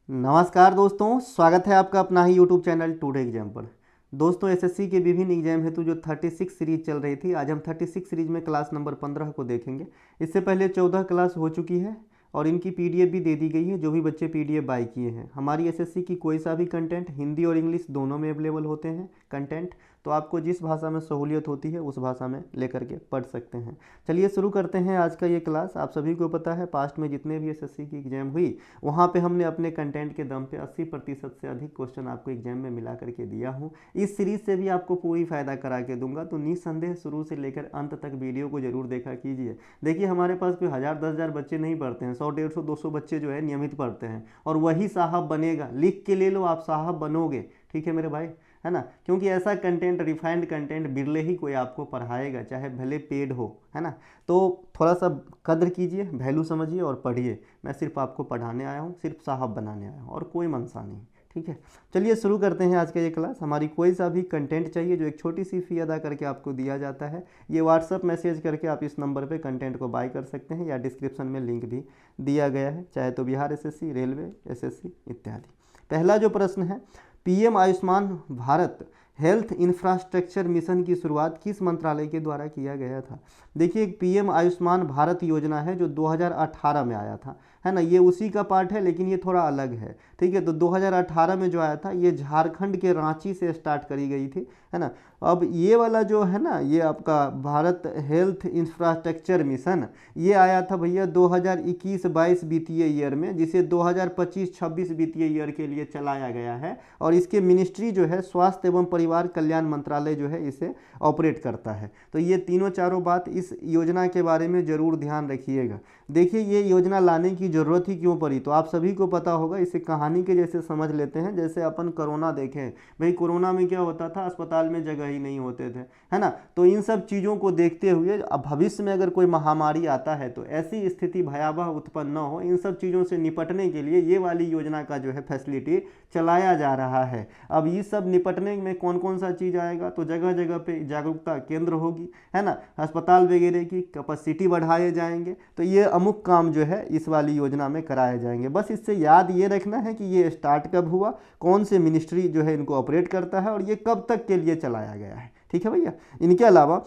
नमस्कार दोस्तों, स्वागत है आपका अपना ही यूट्यूब चैनल टुडे एग्जाम पर। दोस्तों, एसएससी के विभिन्न एग्जाम हेतु जो 36 सीरीज चल रही थी, आज हम 36 सीरीज में क्लास नंबर 15 को देखेंगे। इससे पहले 14 क्लास हो चुकी है और इनकी पीडीएफ भी दे दी गई है। जो भी बच्चे पीडीएफ बाय किए हैं, हमारी एसएससी की कोई सा भी कंटेंट हिंदी और इंग्लिश दोनों में अवेलेबल होते हैं कंटेंट, तो आपको जिस भाषा में सहूलियत होती है उस भाषा में लेकर के पढ़ सकते हैं। चलिए शुरू करते हैं आज का ये क्लास। आप सभी को पता है, पास्ट में जितने भी एसएससी की एग्जाम हुई वहाँ पे हमने अपने कंटेंट के दम पे 80% से अधिक क्वेश्चन आपको एग्जाम में मिला करके दिया हूँ। इस सीरीज से भी आपको पूरी फायदा करा के दूंगा, तो निस्संदेह शुरू से लेकर अंत तक वीडियो को जरूर देखा कीजिए। देखिए, हमारे पास कोई 1000-10,000 बच्चे नहीं पढ़ते हैं, 100-150-200 बच्चे जो है नियमित पढ़ते हैं, और वही साहब बनेगा। लिख के ले लो, आप साहब बनोगे। ठीक है मेरे भाई, है ना, क्योंकि ऐसा कंटेंट, रिफाइंड कंटेंट बिरले ही कोई आपको पढ़ाएगा, चाहे भले पेड हो, है ना। तो थोड़ा सा कद्र कीजिए, वैल्यू समझिए और पढ़िए। मैं सिर्फ आपको पढ़ाने आया हूँ, सिर्फ साहब बनाने आया हूँ, और कोई मनसा नहीं। ठीक है, चलिए शुरू करते हैं आज का ये क्लास। हमारी कोई सा भी कंटेंट चाहिए जो एक छोटी सी फी अदा करके आपको दिया जाता है, ये व्हाट्सअप मैसेज करके आप इस नंबर पे कंटेंट को बाय कर सकते हैं, या डिस्क्रिप्शन में लिंक भी दिया गया है, चाहे तो बिहार एसएससी, रेलवे एसएससी इत्यादि। पहला जो प्रश्न है, PM Ayushman Bharat health infrastructure mission की शुरुआत किस मंत्रालय के द्वारा किया गया था। देखिए, एक पीएम आयुष्मान भारत योजना है जो 2018 में आया था, है ना। ये उसी का पार्ट है, लेकिन ये थोड़ा अलग है। ठीक है, तो 2018 में जो आया था, ये झारखंड के रांची से स्टार्ट करी गई थी, है ना। अब ये वाला जो है ना, ये आपका भारत हेल्थ इंफ्रास्ट्रक्चर मिशन, ये आया था भैया 2021-22 वित्तीय ईयर में, जिसे 2025-26 वित्तीय ईयर के लिए चलाया गया है। और इसके मिनिस्ट्री जो है स्वास्थ्य एवं परिवार कल्याण मंत्रालय जो है इसे ऑपरेट करता है। तो ये तीनों चारों बात इस योजना के बारे में जरूर ध्यान रखिएगा। देखिए, ये योजना लाने की जरूरत ही क्यों पड़ी, तो आप सभी को पता होगा। इसे कहानी के जैसे समझ लेते हैं। जैसे अपन कोरोना देखें, भाई कोरोना में क्या होता था, अस्पताल में जगह ही नहीं होते थे, है ना। तो इन सब चीज़ों को देखते हुए अब भविष्य में अगर कोई महामारी आता है तो ऐसी स्थिति भयावह उत्पन्न न हो, इन सब चीज़ों से निपटने के लिए ये वाली योजना का जो है फैसिलिटी चलाया जा रहा है। अब ये सब निपटने में कौन कौन सा चीज़ आएगा, तो जगह जगह पे जागरूकता केंद्र होगी, है ना। अस्पताल वगैरह की कैपेसिटी बढ़ाए जाएंगे, तो ये अमुक काम जो है इस वाली योजना में कराए जाएंगे। बस इससे याद ये रखना है कि ये स्टार्ट कब हुआ, कौन से मिनिस्ट्री जो है इनको ऑपरेट करता है, और ये कब तक के लिए चलाया गया है। ठीक है भैया। इनके अलावा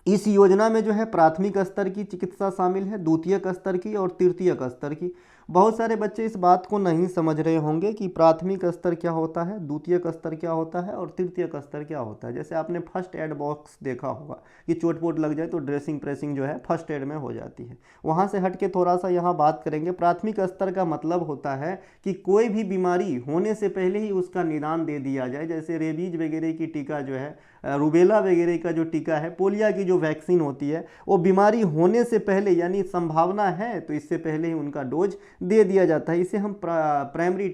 इस योजना में जो है प्राथमिक स्तर की चिकित्सा शामिल है, द्वितीयक स्तर की और तृतीयक स्तर की। बहुत सारे बच्चे इस बात को नहीं समझ रहे होंगे कि प्राथमिक स्तर क्या होता है, द्वितीयक स्तर क्या होता है और तृतीयक स्तर क्या होता है। जैसे आपने फर्स्ट एड बॉक्स देखा होगा कि चोट पोट लग जाए तो ड्रेसिंग प्रेसिंग जो है फर्स्ट एड में हो जाती है। वहाँ से हट के थोड़ा सा यहाँ बात करेंगे। प्राथमिक स्तर का मतलब होता है कि कोई भी बीमारी होने से पहले ही उसका निदान दे दिया जाए। जैसे रेबीज वगैरह की टीका जो है, रूबेला वगैरह का जो टीका है, पोलिया की जो वैक्सीन होती है, वो बीमारी होने से पहले, यानी संभावना है तो इससे पहले ही उनका डोज दे दिया जाता है। इसे हम प्राइमरी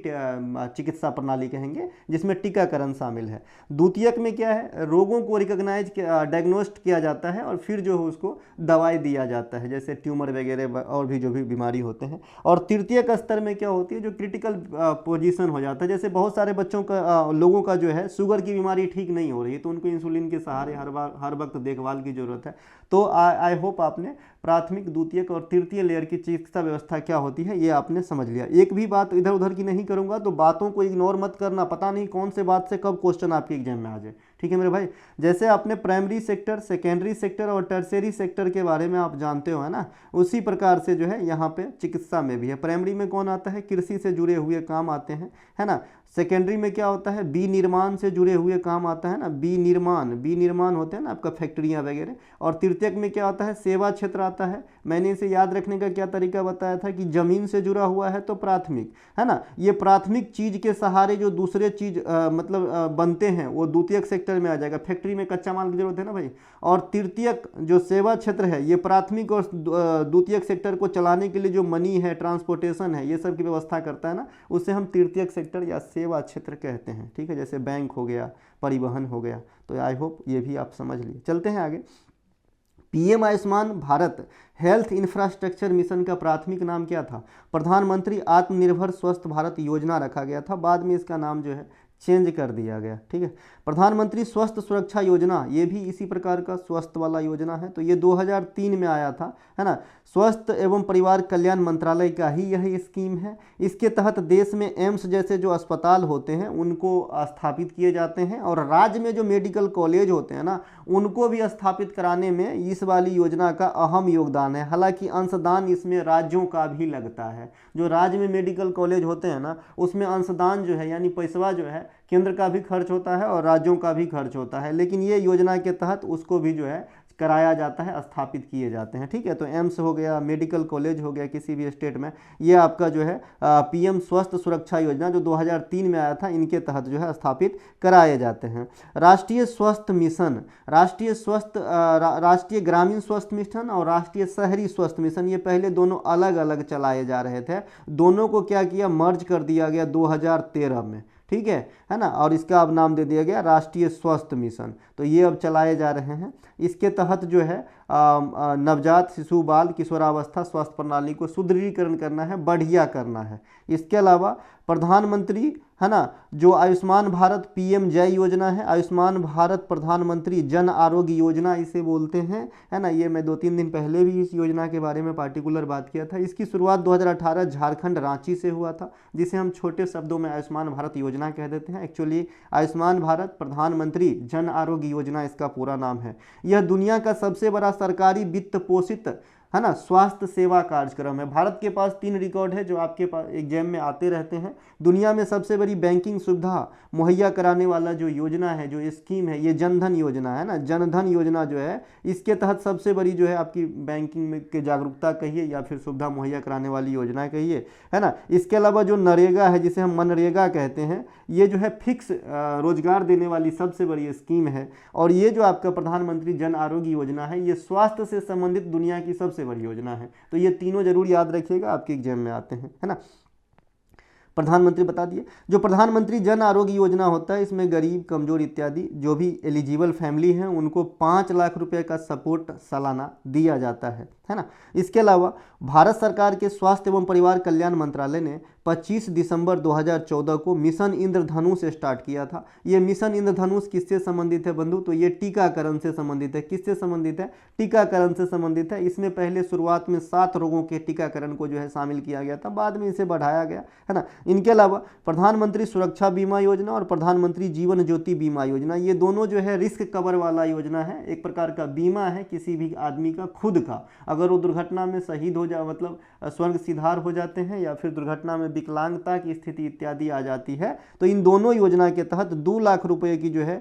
चिकित्सा प्रणाली कहेंगे, जिसमें टीकाकरण शामिल है। द्वितीयक में क्या है, रोगों को रिकॉग्नाइज डायग्नोस्ट किया जाता है और फिर जो है उसको दवाई दिया जाता है, जैसे ट्यूमर वगैरह और भी जो भी बीमारी होते हैं। और तृतीयक स्तर में क्या होती है, जो क्रिटिकल पोजीशन हो जाता है। जैसे बहुत सारे बच्चों का, लोगों का जो है शुगर की बीमारी ठीक नहीं हो रही है, तो उनको इंसुलिन के सहारे हर वक्त देखभाल की जरूरत है। तो आई होप आपने प्राथमिक, द्वितीयक और तृतीय लेयर की चिकित्सा व्यवस्था क्या होती है ये आपने समझ लिया। एक भी बात इधर उधर की नहीं करूंगा, तो बातों को इग्नोर मत करना, पता नहीं कौन से बात से कब क्वेश्चन आपके एग्जाम में आ जाए। ठीक है मेरे भाई। जैसे आपने प्राइमरी सेक्टर, सेकेंडरी सेक्टर और टर्शियरी सेक्टर के बारे में आप जानते हो, है ना, उसी प्रकार से जो है यहाँ पे चिकित्सा में भी है। प्राइमरी में कौन आता है, कृषि से जुड़े हुए काम आते हैं, है ना। सेकेंडरी में क्या होता है, बी निर्माण से जुड़े हुए काम आता है ना, बी निर्माण होते हैं ना आपका, फैक्ट्रियाँ वगैरह। और तृतीयक में क्या होता है, सेवा क्षेत्र आता है। मैंने इसे याद रखने का क्या तरीका बताया था कि जमीन से जुड़ा हुआ है तो प्राथमिक, है ना। ये प्राथमिक चीज के सहारे जो दूसरे चीज बनते हैं वो द्वितीयक सेक्टर में आ जाएगा। फैक्ट्री में कच्चा माल की जरूरत है ना भाई। और तृतीयक जो सेवा क्षेत्र है, ये प्राथमिक और द्वितीयक सेक्टर को चलाने के लिए जो मनी है, ट्रांसपोर्टेशन है, ये सब की व्यवस्था करता है ना, उसे हम तृतीयक सेक्टर या सेवा क्षेत्र कहते हैं। ठीक है, जैसे बैंक हो गया, परिवहन हो गया। तो आई होप ये भी आप समझ लिए। चलते हैं आगे। PM Ayushman Bharat health infrastructure mission का प्राथमिक नाम क्या था, प्रधानमंत्री आत्मनिर्भर स्वस्थ भारत योजना रखा गया था। बाद में इसका नाम जो है चेंज कर दिया गया। ठीक है, प्रधानमंत्री स्वास्थ्य सुरक्षा योजना, ये भी इसी प्रकार का स्वास्थ्य वाला योजना है। तो ये 2003 में आया था, है ना। स्वास्थ्य एवं परिवार कल्याण मंत्रालय का ही यह स्कीम है। इसके तहत देश में एम्स जैसे जो अस्पताल होते हैं उनको स्थापित किए जाते हैं, और राज्य में जो मेडिकल कॉलेज होते हैं ना, उनको भी स्थापित कराने में इस वाली योजना का अहम योगदान है। हालांकि अंशदान इसमें राज्यों का भी लगता है। जो राज्य में मेडिकल कॉलेज होते हैं ना, उसमें अंशदान जो है यानी पैसवा जो है केंद्र का भी खर्च होता है और राज्यों का भी खर्च होता है, लेकिन ये योजना के तहत उसको भी जो है कराया जाता है, स्थापित किए जाते हैं। ठीक है, तो एम्स हो गया, मेडिकल कॉलेज हो गया किसी भी स्टेट में, ये आपका जो है पीएम स्वास्थ्य सुरक्षा योजना जो 2003 में आया था, इनके तहत जो है स्थापित कराए जाते हैं। राष्ट्रीय स्वास्थ्य मिशन, राष्ट्रीय ग्रामीण स्वास्थ्य मिशन और राष्ट्रीय शहरी स्वास्थ्य मिशन, ये पहले दोनों अलग अलग चलाए जा रहे थे। दोनों को क्या किया, मर्ज कर दिया गया 2013 में। ठीक है ना, और इसका अब नाम दे दिया गया राष्ट्रीय स्वास्थ्य मिशन। तो ये अब चलाए जा रहे हैं। इसके तहत जो है नवजात शिशु बाल किशोरावस्था स्वास्थ्य प्रणाली को सुदृढ़ीकरण करना है, बढ़िया करना है। इसके अलावा प्रधानमंत्री, है ना, जो आयुष्मान भारत पीएम जय योजना है, आयुष्मान भारत प्रधानमंत्री जन आरोग्य योजना इसे बोलते हैं, है ना। ये मैं 2-3 दिन पहले भी इस योजना के बारे में पार्टिकुलर बात किया था। इसकी शुरुआत 2018 झारखंड रांची से हुआ था, जिसे हम छोटे शब्दों में आयुष्मान भारत योजना कह देते हैं। एक्चुअली आयुष्मान भारत प्रधानमंत्री जन आरोग्य योजना इसका पूरा नाम है। यह दुनिया का सबसे बड़ा सरकारी वित्त पोषित, है ना, स्वास्थ्य सेवा कार्यक्रम है। भारत के पास 3 रिकॉर्ड है जो आपके पास एग्जाम में आते रहते हैं। दुनिया में सबसे बड़ी बैंकिंग सुविधा मुहैया कराने वाला जो योजना है, जो स्कीम है, ये जनधन योजना है ना। जनधन योजना जो है, इसके तहत सबसे बड़ी जो है आपकी बैंकिंग में के जागरूकता कहिए या फिर सुविधा मुहैया कराने वाली योजना कहिए, है ना। इसके अलावा जो नरेगा है, जिसे हम मनरेगा कहते हैं, ये जो है फिक्स रोजगार देने वाली सबसे बड़ी स्कीम है। और ये जो आपका प्रधानमंत्री जन आरोग्य योजना है, ये स्वास्थ्य से संबंधित दुनिया की सबसे बड़ी योजना है। तो ये तीनों जरूर याद रखिएगा, आपके एग्जाम में आते हैं, है ना। प्रधानमंत्री बता दिए। जो प्रधानमंत्री जन आरोग्य योजना होता है, इसमें गरीब, कमजोर इत्यादि जो भी एलिजिबल फैमिली हैं उनको 5 लाख रुपए का सपोर्ट सालाना दिया जाता है ना। इसके अलावा भारत सरकार के स्वास्थ्य एवं परिवार कल्याण मंत्रालय ने 25 दिसंबर 2014 को मिशन इंद्रधनुष स्टार्ट किया था। ये मिशन इंद्रधनुष किससे संबंधित है बंधु? तो ये टीकाकरण से संबंधित है। किससे संबंधित है? टीकाकरण से संबंधित है। इसमें पहले शुरुआत में 7 रोगों के टीकाकरण को जो है शामिल किया गया था, बाद में इसे बढ़ाया गया, है ना। इनके अलावा प्रधानमंत्री सुरक्षा बीमा योजना और प्रधानमंत्री जीवन ज्योति बीमा योजना, ये दोनों जो है रिस्क कवर वाला योजना है। एक प्रकार का बीमा है किसी भी आदमी का खुद का, अगर वो दुर्घटना में शहीद हो जा, मतलब स्वर्ग सिधार हो जाते हैं, या फिर दुर्घटना में विकलांगता की स्थिति इत्यादि आ जाती है, तो इन दोनों योजना के तहत 2 लाख रुपए की जो है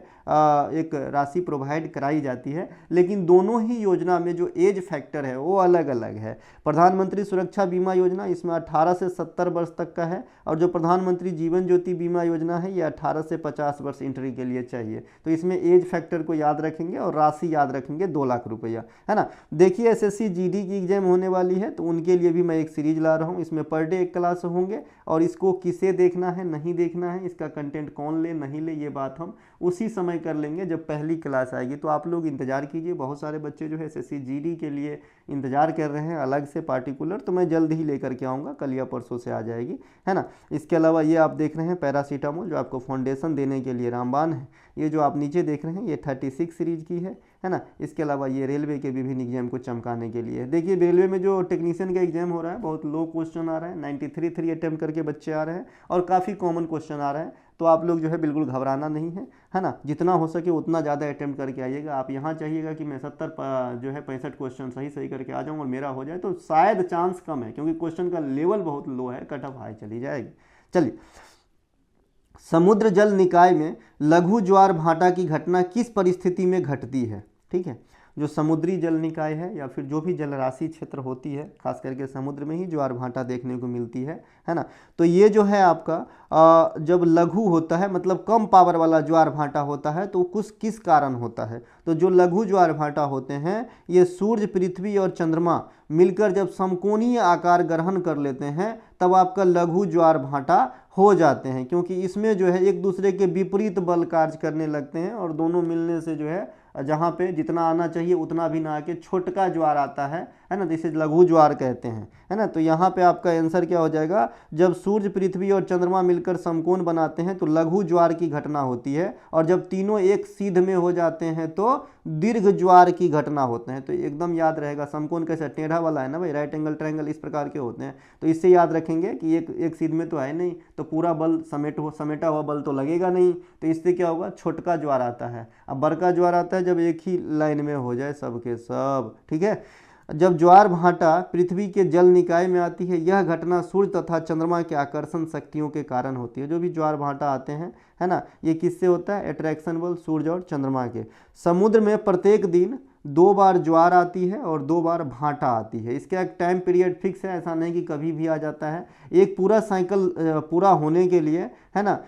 एक राशि प्रोवाइड कराई जाती है। लेकिन दोनों ही योजना में जो एज फैक्टर है वो अलग अलग है। प्रधानमंत्री सुरक्षा बीमा योजना इसमें 18 से 70 वर्ष तक का है, और जो प्रधानमंत्री जीवन ज्योति बीमा योजना है ये 18 से 50 वर्ष एंट्री के लिए चाहिए। तो इसमें एज फैक्टर को याद रखेंगे और राशि याद रखेंगे 2 लाख रुपया, है ना। देखिए एसएससी जीडी की एग्जाम होने वाली है, तो उनके लिए भी मैं एक सीरीज ला रहा हूँ। इसमें पर डे 1 क्लास होंगे, और इसको किसे देखना है, नहीं देखना है, इसका कंटेंट कौन ले नहीं ले, ये बात हम उसी समय कर लेंगे जब पहली क्लास आएगी। तो आप लोग इंतजार कीजिए। बहुत सारे बच्चे जो है एसएससी जीडी के लिए इंतजार कर रहे हैं अलग से पार्टिकुलर, तो मैं जल्द ही लेकर के आऊँगा, कल या परसों से आ जाएगी, है ना। इसके अलावा ये आप देख रहे हैं पैरासीटामोल, जो आपको फाउंडेशन देने के लिए रामबाण है। ये जो आप नीचे देख रहे हैं ये 36 सीरीज की है ना। इसके अलावा ये रेलवे के विभिन्न एग्जाम को चमकाने के लिए। देखिए रेलवे में जो टेक्नीशियन का एग्जाम हो रहा है, बहुत लो क्वेश्चन आ रहा है, 93 अटेम्प्ट करके बच्चे आ रहे हैं, और काफ़ी कॉमन क्वेश्चन आ रहे हैं। तो आप लोग जो है बिल्कुल घबराना नहीं है ना। जितना हो सके उतना ज़्यादा अटेम्प्ट करके आइएगा। आप यहाँ चाहिएगा कि मैं 70 जो है 65 क्वेश्चन सही करके आ जाऊँ और मेरा हो जाए, तो शायद चांस कम है, क्योंकि क्वेश्चन का लेवल बहुत लो है, कट ऑफ हाई चली जाएगी। चलिए, समुद्र जल निकाय में लघु ज्वार भाटा की घटना किस परिस्थिति में घटती है? ठीक है, जो समुद्री जल निकाय है या फिर जो भी जलराशि क्षेत्र होती है, खास करके समुद्र में ही ज्वार भाटा देखने को मिलती है ना। तो ये जो है आपका जब लघु होता है, मतलब कम पावर वाला ज्वार भाटा होता है, तो कुछ किस कारण होता है? तो जो लघु ज्वार भाटा होते हैं, ये सूर्य, पृथ्वी और चंद्रमा मिलकर जब समकोणीय आकार ग्रहण कर लेते हैं, तब आपका लघु ज्वार भाटा हो जाते हैं। क्योंकि इसमें जो है एक दूसरे के विपरीत बल कार्य करने लगते हैं, और दोनों मिलने से जो है जहाँ पे जितना आना चाहिए उतना भी ना आके छोटका ज्वार आता है, है ना, जिसे लघु ज्वार कहते हैं, है ना। तो यहाँ पे आपका आंसर क्या हो जाएगा, जब सूर्य, पृथ्वी और चंद्रमा मिलकर समकोण बनाते हैं तो लघु ज्वार की घटना होती है, और जब तीनों एक सीध में हो जाते हैं तो दीर्घ ज्वार की घटना होते हैं। तो एकदम याद रहेगा, समकोण कैसे, टेढ़ा वाला है ना भाई, राइट एंगल ट्रायंगल इस प्रकार के होते हैं। तो इससे याद रखेंगे कि एक सीध में तो है नहीं, तो पूरा बल समेटा हुआ बल तो लगेगा नहीं, तो इससे क्या होगा, छोटका ज्वार आता है। अब बड़का ज्वार आता है जब एक ही लाइन में हो जाए सब के सब, ठीक है। जब ज्वार भाटा पृथ्वी के जल निकाय में आती है, यह घटना सूर्य तथा चंद्रमा के आकर्षण शक्तियों के कारण होती है। जो भी ज्वार भाटा आते हैं, है ना, ये किससे होता है, अट्रैक्शन बल सूर्य और चंद्रमा के। समुद्र में प्रत्येक दिन 2 बार ज्वार आती है और 2 बार भाटा आती है। इसका एक टाइम पीरियड फिक्स है, ऐसा नहीं कि कभी भी आ जाता है। एक पूरा साइकिल पूरा होने के लिए, है ना,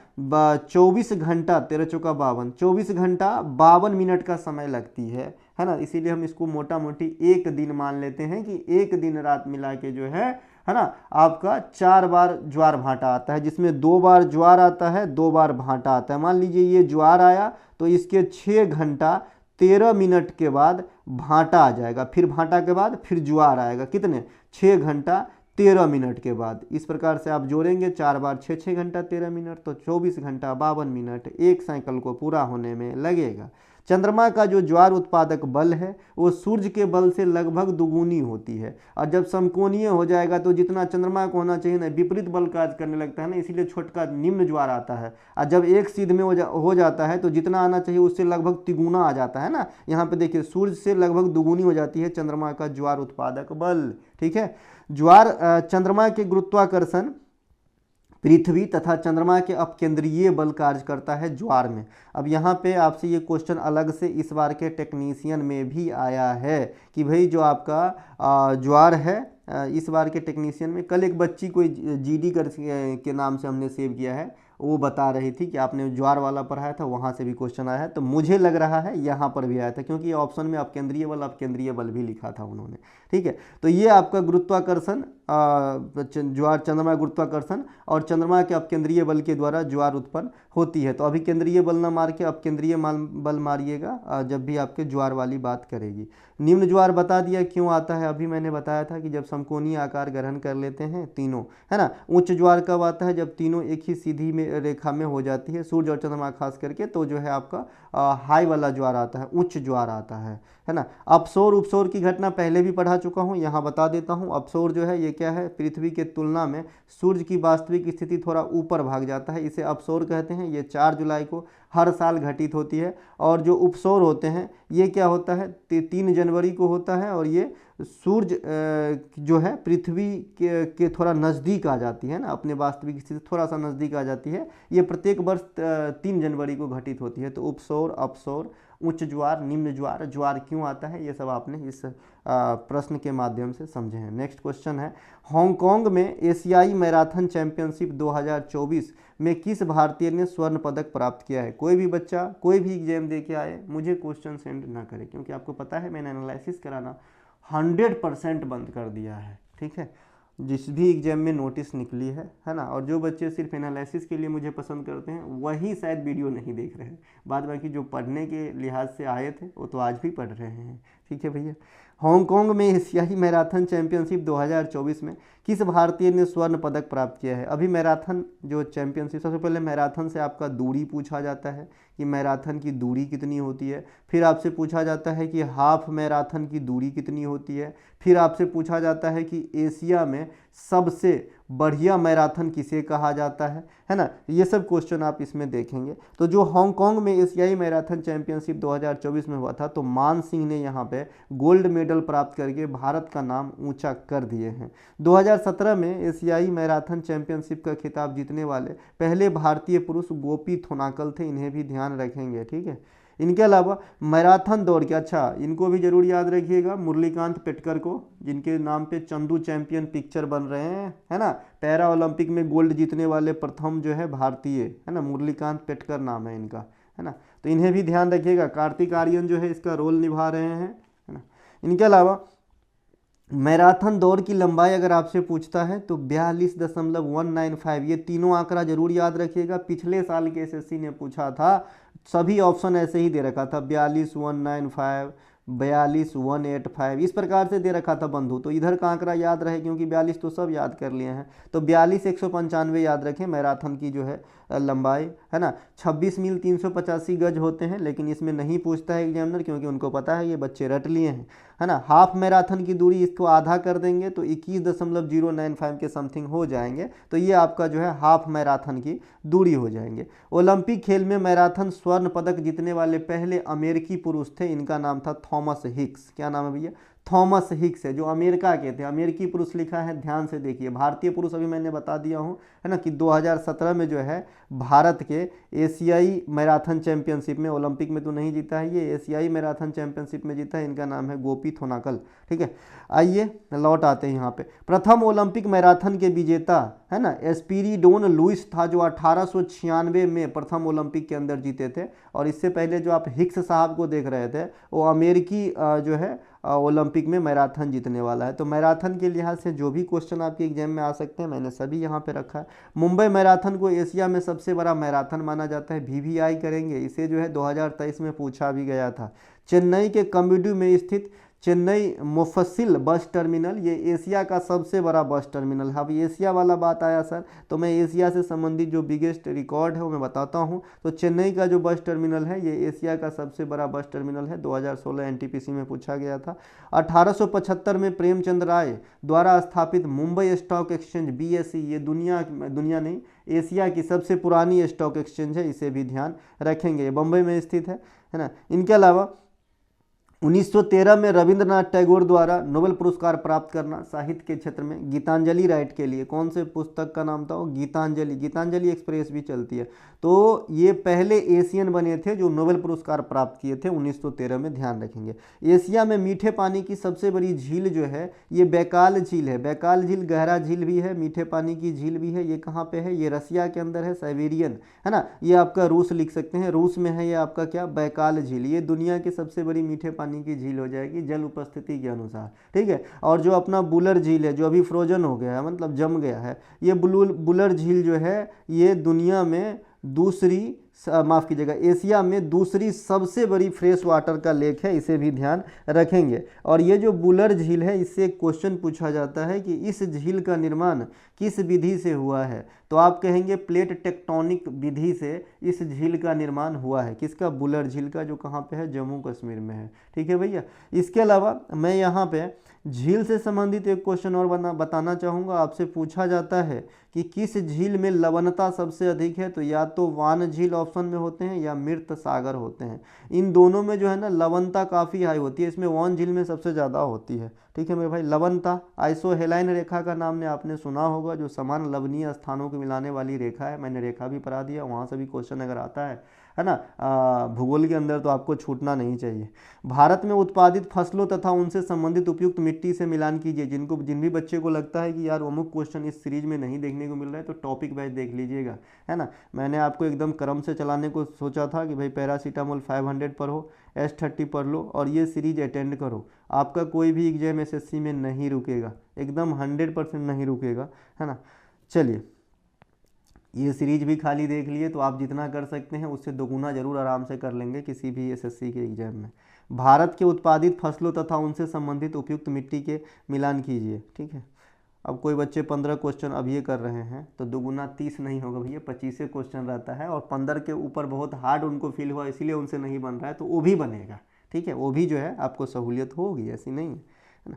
24 घंटा, 13 चौका 52, 24 घंटा 52 मिनट का समय लगती है ना। इसीलिए हम इसको मोटा मोटी एक दिन मान लेते हैं कि एक दिन रात मिला के जो है ना, आपका 4 बार ज्वार भाटा आता है, जिसमें 2 बार ज्वार आता है, 2 बार भाटा आता है। मान लीजिए ये ज्वार आया तो इसके 6 घंटा 13 मिनट के बाद भाटा आ जाएगा, फिर भाटा के बाद फिर ज्वार आएगा, कितने, 6 घंटा 13 मिनट के बाद। इस प्रकार से आप जोड़ेंगे 4 बार 6 घंटा 13 मिनट, तो 24 घंटा 52 मिनट एक साइकिल को पूरा होने में लगेगा। चंद्रमा का जो ज्वार उत्पादक बल है वो सूर्य के बल से लगभग दुगुनी होती है, और जब समकोणीय हो जाएगा तो जितना चंद्रमा को होना चाहिए ना, विपरीत बल कार्य करने लगता है ना, इसीलिए छोटका निम्न ज्वार आता है। और जब एक सीध में हो जाता है तो जितना आना चाहिए उससे लगभग तिगुना आ जाता है ना। यहाँ पे देखिए सूर्य से लगभग दुगुनी हो जाती है चंद्रमा का ज्वार उत्पादक बल, ठीक है। ज्वार चंद्रमा के गुरुत्वाकर्षण, पृथ्वी तथा चंद्रमा के अपकेंद्रीय बल कार्य करता है ज्वार में। अब यहाँ पे आपसे ये क्वेश्चन अलग से इस बार के टेक्नीशियन में भी आया है कि भाई जो आपका ज्वार है, इस बार के टेक्नीशियन में, कल एक बच्ची कोई जीडी के नाम से हमने सेव किया है, वो बता रही थी कि आपने ज्वार वाला पढ़ाया था, वहाँ से भी क्वेश्चन आया है। तो मुझे लग रहा है यहाँ पर भी आया था, क्योंकि ये ऑप्शन में अपकेंद्रीय बल भी लिखा था उन्होंने, ठीक है। तो ये आपका गुरुत्वाकर्षण, ज्वार चंद्रमा गुरुत्वाकर्षण और चंद्रमा के अपकेंद्रीय बल के द्वारा ज्वार उत्पन्न होती है। तो अभी केंद्रीय बल ना मार के अपकेंद्रीय बल मारिएगा जब भी आपके ज्वार वाली बात करेगी। निम्न ज्वार बता दिया क्यों आता है, अभी मैंने बताया था कि जब समकोणीय आकार ग्रहण कर लेते हैं तीनों, है ना। उच्च ज्वार कब आता है, जब तीनों एक ही सीधी में रेखा में हो जाती है, सूर्य और चंद्रमा खास करके, तो जो है आपका हाई वाला ज्वार आता है, उच्च ज्वार आता है ना। अपसौर उपसौर की घटना पहले भी पढ़ा चुका हूँ, यहाँ बता देता हूँ। अपसौर जो है ये क्या है, पृथ्वी के तुलना में सूर्य की वास्तविक स्थिति थोड़ा ऊपर भाग जाता है, इसे अपसौर कहते हैं। ये 4 जुलाई को हर साल घटित होती है। और जो उपसौर होते हैं ये क्या होता है, 3 जनवरी को होता है, और ये सूर्य जो है पृथ्वी के थोड़ा नज़दीक आ जाती है ना, अपने वास्तविक स्थिति थोड़ा सा नज़दीक आ जाती है। ये प्रत्येक वर्ष 3 जनवरी को घटित होती है। तो उपसौर, अपसौर, उच्च ज्वार, निम्न ज्वार, ज्वार क्यों आता है, ये सब आपने इस प्रश्न के माध्यम से समझे हैं। नेक्स्ट क्वेश्चन है, हांगकांग में एशियाई मैराथन चैंपियनशिप 2024 में किस भारतीय ने स्वर्ण पदक प्राप्त किया है। कोई भी बच्चा कोई भी एग्जाम दे के आए, मुझे क्वेश्चन सेंड ना करे, क्योंकि आपको पता है मैंने एनालिसिस कराना 100% बंद कर दिया है, ठीक है। जिस भी एग्जाम में नोटिस निकली है ना, और जो बच्चे सिर्फ एनालिसिस के लिए मुझे पसंद करते हैं वही शायद वीडियो नहीं देख रहे हैं, बाद बाकी जो पढ़ने के लिहाज से आए थे वो तो आज भी पढ़ रहे हैं, ठीक है भैया। हांगकांग में एशियाई मैराथन चैंपियनशिप 2024 में किस भारतीय ने स्वर्ण पदक प्राप्त किया है। अभी मैराथन जो चैंपियनशिप, सबसे पहले मैराथन से आपका दूरी पूछा जाता है कि मैराथन की दूरी कितनी होती है, फिर आपसे पूछा जाता है कि हाफ मैराथन की दूरी कितनी होती है, फिर आपसे पूछा जाता है कि एशिया में सबसे बढ़िया मैराथन किसे कहा जाता है ना। ये सब क्वेश्चन आप इसमें देखेंगे। तो जो हांगकांग में एशियाई मैराथन चैंपियनशिप 2024 में हुआ था, तो मान सिंह ने यहाँ पे गोल्ड मेडल प्राप्त करके भारत का नाम ऊंचा कर दिए हैं। 2017 में एशियाई मैराथन चैंपियनशिप का खिताब जीतने वाले पहले भारतीय पुरुष गोपी थोनाकल थे, इन्हें भी ध्यान रखेंगे, ठीक है। इनके अलावा मैराथन दौड़ के, अच्छा इनको भी जरूर याद रखिएगा, मुरलीकांत पेटकर को, जिनके नाम पे चंदू चैंपियन पिक्चर बन रहे हैं, है ना। पैरा ओलंपिक में गोल्ड जीतने वाले प्रथम जो है भारतीय, है ना, मुरलीकांत पेटकर नाम है इनका, है ना। तो इन्हें भी ध्यान रखिएगा। कार्तिक आर्यन जो है इसका रोल निभा रहे हैं, है ना। इनके अलावा मैराथन दौड़ की लंबाई अगर आपसे पूछता है तो 42.195, ये तीनों आंकड़ा जरूर याद रखिएगा। पिछले साल के एसएससी ने पूछा था, सभी ऑप्शन ऐसे ही दे रखा था, 42, 195, 42 185 इस प्रकार से दे रखा था बंधु। तो इधर का आंकड़ा याद रहे, क्योंकि 42 तो सब याद कर लिए हैं। तो 42 195 याद रखें मैराथन की जो है लंबाई, है ना। 26 मील 385 गज होते हैं, लेकिन इसमें नहीं पूछता है एग्जामिनर, क्योंकि उनको पता है ये बच्चे रट लिए हैं, है ना। हाफ मैराथन की दूरी इसको आधा कर देंगे तो 21.095 के समथिंग हो जाएंगे। तो ये आपका जो है हाफ मैराथन की दूरी हो जाएंगे। ओलंपिक खेल में मैराथन स्वर्ण पदक जीतने वाले पहले अमेरिकी पुरुष थे, इनका नाम था थॉमस हिक्स। क्या नाम है भैया? थॉमस हिक्स है, जो अमेरिका के थे। अमेरिकी पुरुष लिखा है, ध्यान से देखिए। भारतीय पुरुष अभी मैंने बता दिया हूँ, है ना, कि 2017 में जो है भारत के एशियाई मैराथन चैंपियनशिप में, ओलंपिक में तो नहीं जीता है ये, एशियाई मैराथन चैंपियनशिप में जीता है। इनका नाम है गोपी थोनाकल। ठीक है, आइए लौट आते हैं यहाँ पे। प्रथम ओलंपिक मैराथन के विजेता, है ना, एस्पिरिडोन लुइस था, जो 1896 में प्रथम ओलंपिक के अंदर जीते थे। और इससे पहले जो आप हिक्स साहब को देख रहे थे, वो अमेरिकी जो है ओलंपिक में मैराथन जीतने वाला है। तो मैराथन के लिहाज से जो भी क्वेश्चन आपके एग्जाम में आ सकते हैं, मैंने सभी यहाँ पे रखा है। मुंबई मैराथन को एशिया में सबसे बड़ा मैराथन माना जाता है। वीवीआई करेंगे, इसे जो है 2023 में पूछा भी गया था। चेन्नई के कम्बिडू में स्थित चेन्नई मुफस्सिल बस टर्मिनल, ये एशिया का सबसे बड़ा बस टर्मिनल है। अब एशिया वाला बात आया सर, तो मैं एशिया से संबंधित जो बिगेस्ट रिकॉर्ड है वो मैं बताता हूँ। तो चेन्नई का जो बस टर्मिनल है, ये एशिया का सबसे बड़ा बस टर्मिनल है। 2016 एनटीपीसी में पूछा गया था। 1875 में प्रेमचंद राय द्वारा स्थापित मुंबई स्टॉक एक्सचेंज बीएसई, ये दुनिया नहीं, एशिया की सबसे पुरानी स्टॉक एक्सचेंज है, इसे भी ध्यान रखेंगे। ये बम्बई में स्थित है ना। इनके अलावा 1913 में रविंद्रनाथ टैगोर द्वारा नोबेल पुरस्कार प्राप्त करना साहित्य के क्षेत्र में, गीतांजलि राइट के लिए। कौन से पुस्तक का नाम था वो? गीतांजलि। गीतांजलि एक्सप्रेस भी चलती है। तो ये पहले एशियन बने थे जो नोबेल पुरस्कार प्राप्त किए थे 1913 में, ध्यान रखेंगे। एशिया में मीठे पानी की सबसे बड़ी झील जो है ये बैकाल झील है। बैकाल झील गहरा झील भी है, मीठे पानी की झील भी है। ये कहाँ पे है? ये रसिया के अंदर है, साइबेरियन, है ना। ये आपका रूस लिख सकते हैं, रूस में है ये आपका क्या? बैकाल झील। ये दुनिया की सबसे बड़ी मीठे पानी की झील हो जाएगी जल उपस्थिति के अनुसार। ठीक है, और जो अपना बुलर झील है, जो अभी फ्रोजन हो गया है, मतलब जम गया है, ये बुलर झील जो है ये दुनिया में दूसरी, माफ़ कीजिएगा, एशिया में दूसरी सबसे बड़ी फ्रेश वाटर का लेक है, इसे भी ध्यान रखेंगे। और ये जो बुलर झील है, इससे एक क्वेश्चन पूछा जाता है कि इस झील का निर्माण किस विधि से हुआ है? तो आप कहेंगे प्लेट टेक्टोनिक विधि से इस झील का निर्माण हुआ है। किसका? बुलर झील का, जो कहाँ पे है? जम्मू कश्मीर में है। ठीक है भैया। इसके अलावा मैं यहाँ पे झील से संबंधित एक क्वेश्चन और बताना चाहूँगा। आपसे पूछा जाता है कि किस झील में लवणता सबसे अधिक है? तो या तो वान झील ऑप्शन में होते हैं या मृत सागर होते हैं। इन दोनों में जो है ना लवणता काफ़ी हाई होती है, इसमें वान झील में सबसे ज़्यादा होती है। ठीक है मेरे भाई। लवणता, आइसोहेलाइन रेखा का नाम ने आपने सुना होगा, जो समान लवणीय स्थानों को मिलाने वाली रेखा है। मैंने रेखा भी पढ़ा दिया, वहाँ से भी क्वेश्चन अगर आता है ना, भूगोल के अंदर, तो आपको छूटना नहीं चाहिए। भारत में उत्पादित फसलों तथा उनसे संबंधित उपयुक्त मिट्टी से मिलान कीजिए। जिन भी बच्चे को लगता है कि यार अमुक क्वेश्चन इस सीरीज में नहीं देखने को मिल रहा है, तो टॉपिक वाइज देख लीजिएगा, है ना। मैंने आपको एकदम क्रम से चलाने को सोचा था कि भाई पैरासीटामोल 500 पढ़ो, S30 पढ़ लो और ये सीरीज अटेंड करो। आपका कोई भी एग्जाम SSC में नहीं रुकेगा, एकदम 100% नहीं रुकेगा, है ना। चलिए, ये सीरीज भी खाली देख लिए, तो आप जितना कर सकते हैं उससे दोगुना जरूर आराम से कर लेंगे किसी भी SSC के एग्जाम में। भारत के उत्पादित फसलों तथा उनसे संबंधित उपयुक्त मिट्टी के मिलान कीजिए। ठीक है, अब कोई बच्चे 15 क्वेश्चन अब ये कर रहे हैं, तो दोगुना 30 नहीं होगा भैया, 25 क्वेश्चन रहता है। और 15 के ऊपर बहुत हार्ड उनको फील हुआ, इसीलिए उनसे नहीं बन रहा है, तो वो भी बनेगा। ठीक है, वो भी जो है आपको सहूलियत होगी, ऐसी नहीं है ना।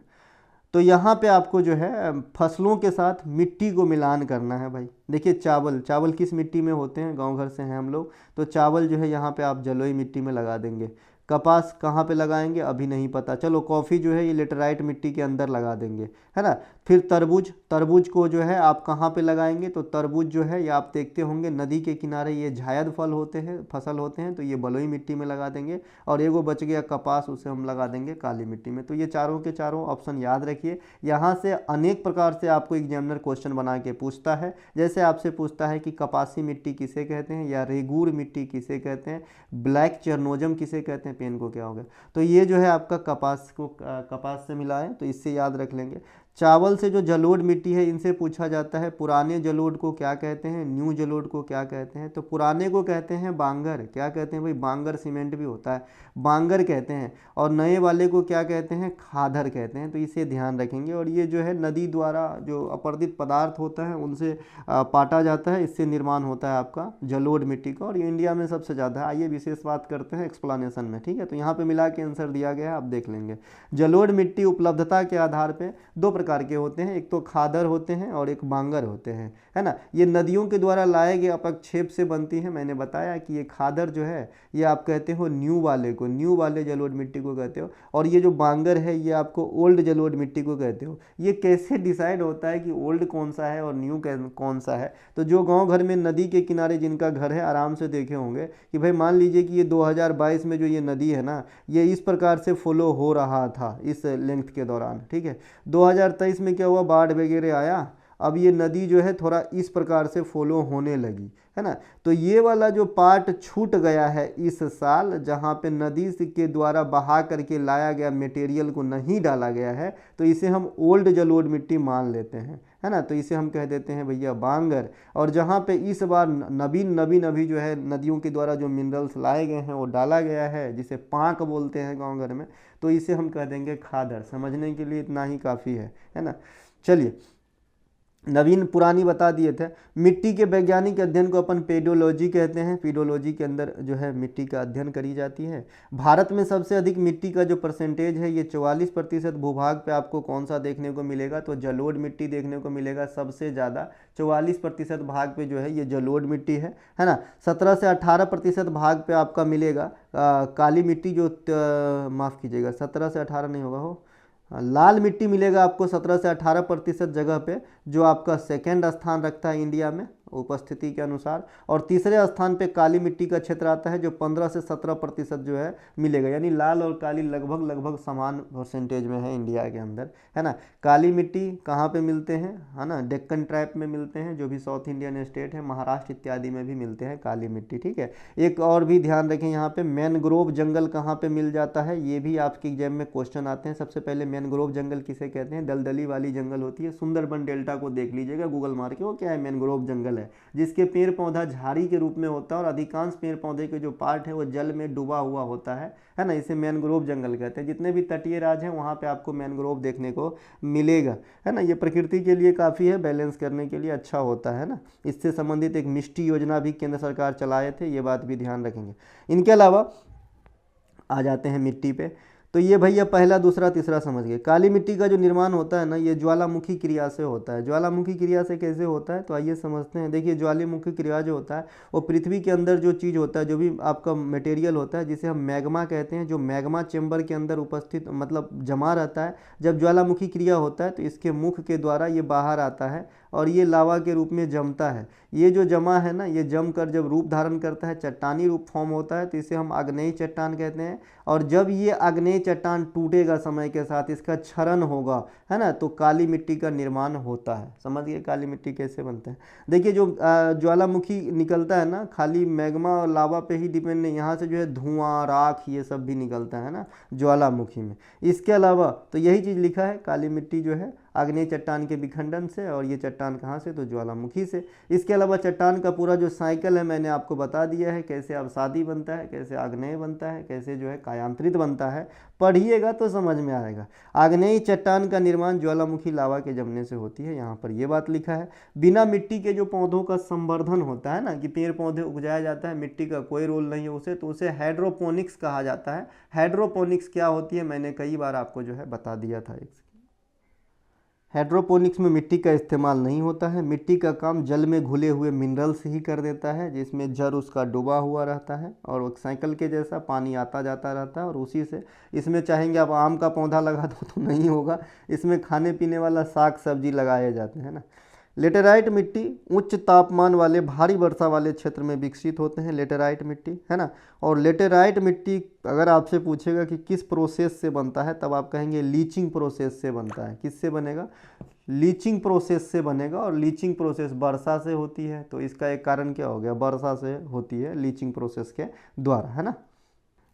तो यहाँ पे आपको जो है फसलों के साथ मिट्टी को मिलान करना है भाई। देखिए चावल किस मिट्टी में होते हैं? गांव घर से हैं हम लोग, तो चावल जो है यहाँ पे आप जलोई मिट्टी में लगा देंगे। कपास कहाँ पे लगाएंगे अभी नहीं पता, चलो कॉफ़ी जो है ये लेटराइट मिट्टी के अंदर लगा देंगे, है ना। फिर तरबूज को जो है आप कहाँ पे लगाएंगे? तो तरबूज जो है ये आप देखते होंगे नदी के किनारे ये जायद फसल होते हैं, तो ये बलुई मिट्टी में लगा देंगे। और एगो बच गया कपास, उसे हम लगा देंगे काली मिट्टी में। तो ये चारों के चारों ऑप्शन याद रखिए। यहाँ से अनेक प्रकार से आपको एग्जामिनर क्वेश्चन बना के पूछता है। जैसे आपसे पूछता है कि कपासी मिट्टी किसे कहते हैं, या रेगूर मिट्टी किसे कहते हैं, ब्लैक चरनोजम किसे कहते हैं, पेन को क्या हो गया। तो ये जो है आपका कपास से मिला है, तो इससे याद रख लेंगे। चावल से जो जलोढ़ मिट्टी है इनसे पूछा जाता है पुराने जलोढ़ को क्या कहते हैं, न्यू जलोढ़ को क्या कहते हैं। तो पुराने को कहते हैं बांगर, क्या कहते हैं भाई, बांगर सीमेंट भी होता है, बांगर कहते हैं। और नए वाले को क्या कहते हैं, खादर कहते हैं। तो इसे ध्यान रखेंगे। और ये जो है नदी द्वारा जो अपरदित पदार्थ होता है उनसे पाटा जाता है, इससे निर्माण होता है आपका जलोढ़ मिट्टी का। और ये इंडिया में सबसे ज़्यादा है। आइए विशेष बात करते हैं एक्सप्लेनेशन में, ठीक है। तो यहाँ पे मिला के आंसर दिया गया है, आप देख लेंगे। जलोढ़ मिट्टी उपलब्धता के आधार पर दो प्रकार के होते हैं, एक तो खादर होते हैं और एक बांगर होते हैं, है ना। ये नदियों के द्वारा लाए गए अपक्षेप से बनती है। मैंने बताया कि ये खादर जो है ये आप कहते हो न्यू वाले को, न्यू वाले जलोढ़ मिट्टी को कहते हो। और ये जो बांगर है ये आपको ओल्ड जलोढ़ मिट्टी को कहते हो। ये कैसे डिसाइड होता है कि ओल्ड कौन सा है और न्यू कौन सा है। तो जो गाँव घर में नदी के किनारे जिनका घर है आराम से देखे होंगे कि भाई मान लीजिए कि ये 2022 में जो ये नदी है ना ये इस प्रकार से फॉलो हो रहा था इस लेंथ के दौरान, ठीक है। 2023 में क्या हुआ, बाढ़ वगैरह आया, अब ये नदी जो है थोड़ा इस प्रकार से फॉलो होने लगी, है ना। तो ये वाला जो पार्ट छूट गया है इस साल, जहाँ पे नदी के द्वारा बहा करके लाया गया मटेरियल को नहीं डाला गया है, तो इसे हम ओल्ड जलोढ़ मिट्टी मान लेते हैं, है ना। तो इसे हम कह देते हैं भैया बांगर। और जहाँ पे इस बार नवीन अभी जो है नदियों के द्वारा जो मिनरल्स लाए गए हैं वो डाला गया है, जिसे पाँक बोलते हैं गाँव घर में, तो इसे हम कह देंगे खादर। समझने के लिए इतना ही काफ़ी है ना। चलिए, नवीन पुरानी बता दिए थे। मिट्टी के वैज्ञानिक अध्ययन को अपन पेडोलॉजी कहते हैं। पेडोलॉजी के अंदर जो है मिट्टी का अध्ययन करी जाती है। भारत में सबसे अधिक मिट्टी का जो परसेंटेज है ये 44% भूभाग पे आपको कौन सा देखने को मिलेगा, तो जलोढ़ मिट्टी देखने को मिलेगा। सबसे ज़्यादा 44% भाग पे जो है ये जलोढ़ मिट्टी है ना। 17 से 18% भाग पे आपका मिलेगा काली मिट्टी, जो माफ़ कीजिएगा 17 से 18 नहीं होगा, हो लाल मिट्टी मिलेगा आपको 17 से 18% जगह पे, जो आपका सेकेंड स्थान रखता है इंडिया में उपस्थिति के अनुसार। और तीसरे स्थान पे काली मिट्टी का क्षेत्र आता है जो 15 से 17% जो है मिलेगा। यानी लाल और काली लगभग समान परसेंटेज में है इंडिया के अंदर, है ना। काली मिट्टी कहाँ पे मिलते हैं, है ना, डेक्कन ट्रैप में मिलते हैं, जो भी साउथ इंडियन स्टेट है, महाराष्ट्र इत्यादि में भी मिलते हैं काली मिट्टी, ठीक है। एक और भी ध्यान रखें यहाँ पे, मैनग्रोव जंगल कहाँ पे मिल जाता है, ये भी आपके एग्जाम में क्वेश्चन आते हैं। सबसे पहले मैनग्रोव जंगल किसे कहते हैं, दलदली वाली जंगल होती है। सुंदरबन डेल्टा को देख लीजिएगा गूगल मार के, वो क्या है, मैनग्रोव जंगल है, जिसके पेड़ पौधा झाड़ी के रूप में होता है और अधिकांश पेड़ पौधे के जो पार्ट है वो जल में डूबा हुआ होता है ना। इसे मैनग्रोव जंगल कहते हैं। जितने भी तटीय राज्य हैं वहाँ पे आपको मैनग्रोव देखने को मिलेगा, है ना। ये प्रकृति के लिए काफ़ी है, बैलेंस करने के लिए अच्छा होता है ना। इससे संबंधित एक मिष्टी योजना भी केंद्र सरकार चलाए थे, ये बात भी ध्यान रखेंगे। इनके अलावा आ जाते हैं मिट्टी पे। तो ये भैया पहला दूसरा तीसरा समझ गए। काली मिट्टी का जो निर्माण होता है ना ये ज्वालामुखी क्रिया से होता है। ज्वालामुखी क्रिया से कैसे होता है, तो आइए समझते हैं। देखिए ज्वालामुखी क्रिया जो होता है वो पृथ्वी के अंदर जो चीज़ होता है, जो भी आपका मटेरियल होता है, जिसे हम मैग्मा कहते हैं, जो मैग्मा चेंबर के अंदर उपस्थित मतलब जमा रहता है, जब ज्वालामुखी क्रिया होता है तो इसके मुख के द्वारा ये बाहर आता है और ये लावा के रूप में जमता है। ये जो जमा है ना, ये जम कर जब रूप धारण करता है, चट्टानी रूप फॉर्म होता है, तो इसे हम आग्नेय चट्टान कहते हैं। और जब ये आग्नेय चट्टान टूटेगा समय के साथ, इसका क्षरण होगा, है ना, तो काली मिट्टी का निर्माण होता है। समझ गए काली मिट्टी कैसे बनते हैं। देखिए जो ज्वालामुखी निकलता है ना, खाली मैग्मा और लावा पे ही डिपेंड नहीं, यहाँ से जो है धुआं, राख, ये सब भी निकलता है ना ज्वालामुखी में। इसके अलावा तो यही चीज़ लिखा है, काली मिट्टी जो है आग्नेय चट्टान के विखंडन से, और ये चट्टान कहाँ से, तो ज्वालामुखी से। इसके अलावा चट्टान का पूरा जो साइकिल है मैंने आपको बता दिया है, कैसे अवसादी बनता है, कैसे आग्नेय बनता है, कैसे जो है कायांतरित बनता है। पढ़िएगा तो समझ में आएगा। आग्नेय चट्टान का निर्माण ज्वालामुखी लावा के जमने से होती है, यहाँ पर ये बात लिखा है। बिना मिट्टी के जो पौधों का संवर्धन होता है ना, कि पेड़ पौधे उगाया जाता है, मिट्टी का कोई रोल नहीं है उसे, तो उसे हाइड्रोपोनिक्स कहा जाता है। हाइड्रोपोनिक्स क्या होती है मैंने कई बार आपको जो है बता दिया था। हाइड्रोपोनिक्स में मिट्टी का इस्तेमाल नहीं होता है। मिट्टी का काम जल में घुले हुए मिनरल्स ही कर देता है, जिसमें जड़ उसका डूबा हुआ रहता है और एक साइकिल के जैसा पानी आता जाता रहता है। और उसी से इसमें चाहेंगे आप आम का पौधा लगा दो तो नहीं होगा, इसमें खाने पीने वाला साग सब्जी लगाए जाते हैं ना। लेटेराइट मिट्टी उच्च तापमान वाले भारी वर्षा वाले क्षेत्र में विकसित होते हैं, लेटेराइट मिट्टी, है ना। और लेटेराइट मिट्टी अगर आपसे पूछेगा कि किस प्रोसेस से बनता है, तब आप कहेंगे लीचिंग प्रोसेस से बनता है। किससे बनेगा, लीचिंग प्रोसेस से बनेगा। और लीचिंग प्रोसेस वर्षा से होती है, तो इसका एक कारण क्या हो गया, वर्षा से होती है लीचिंग प्रोसेस के द्वारा, है ना।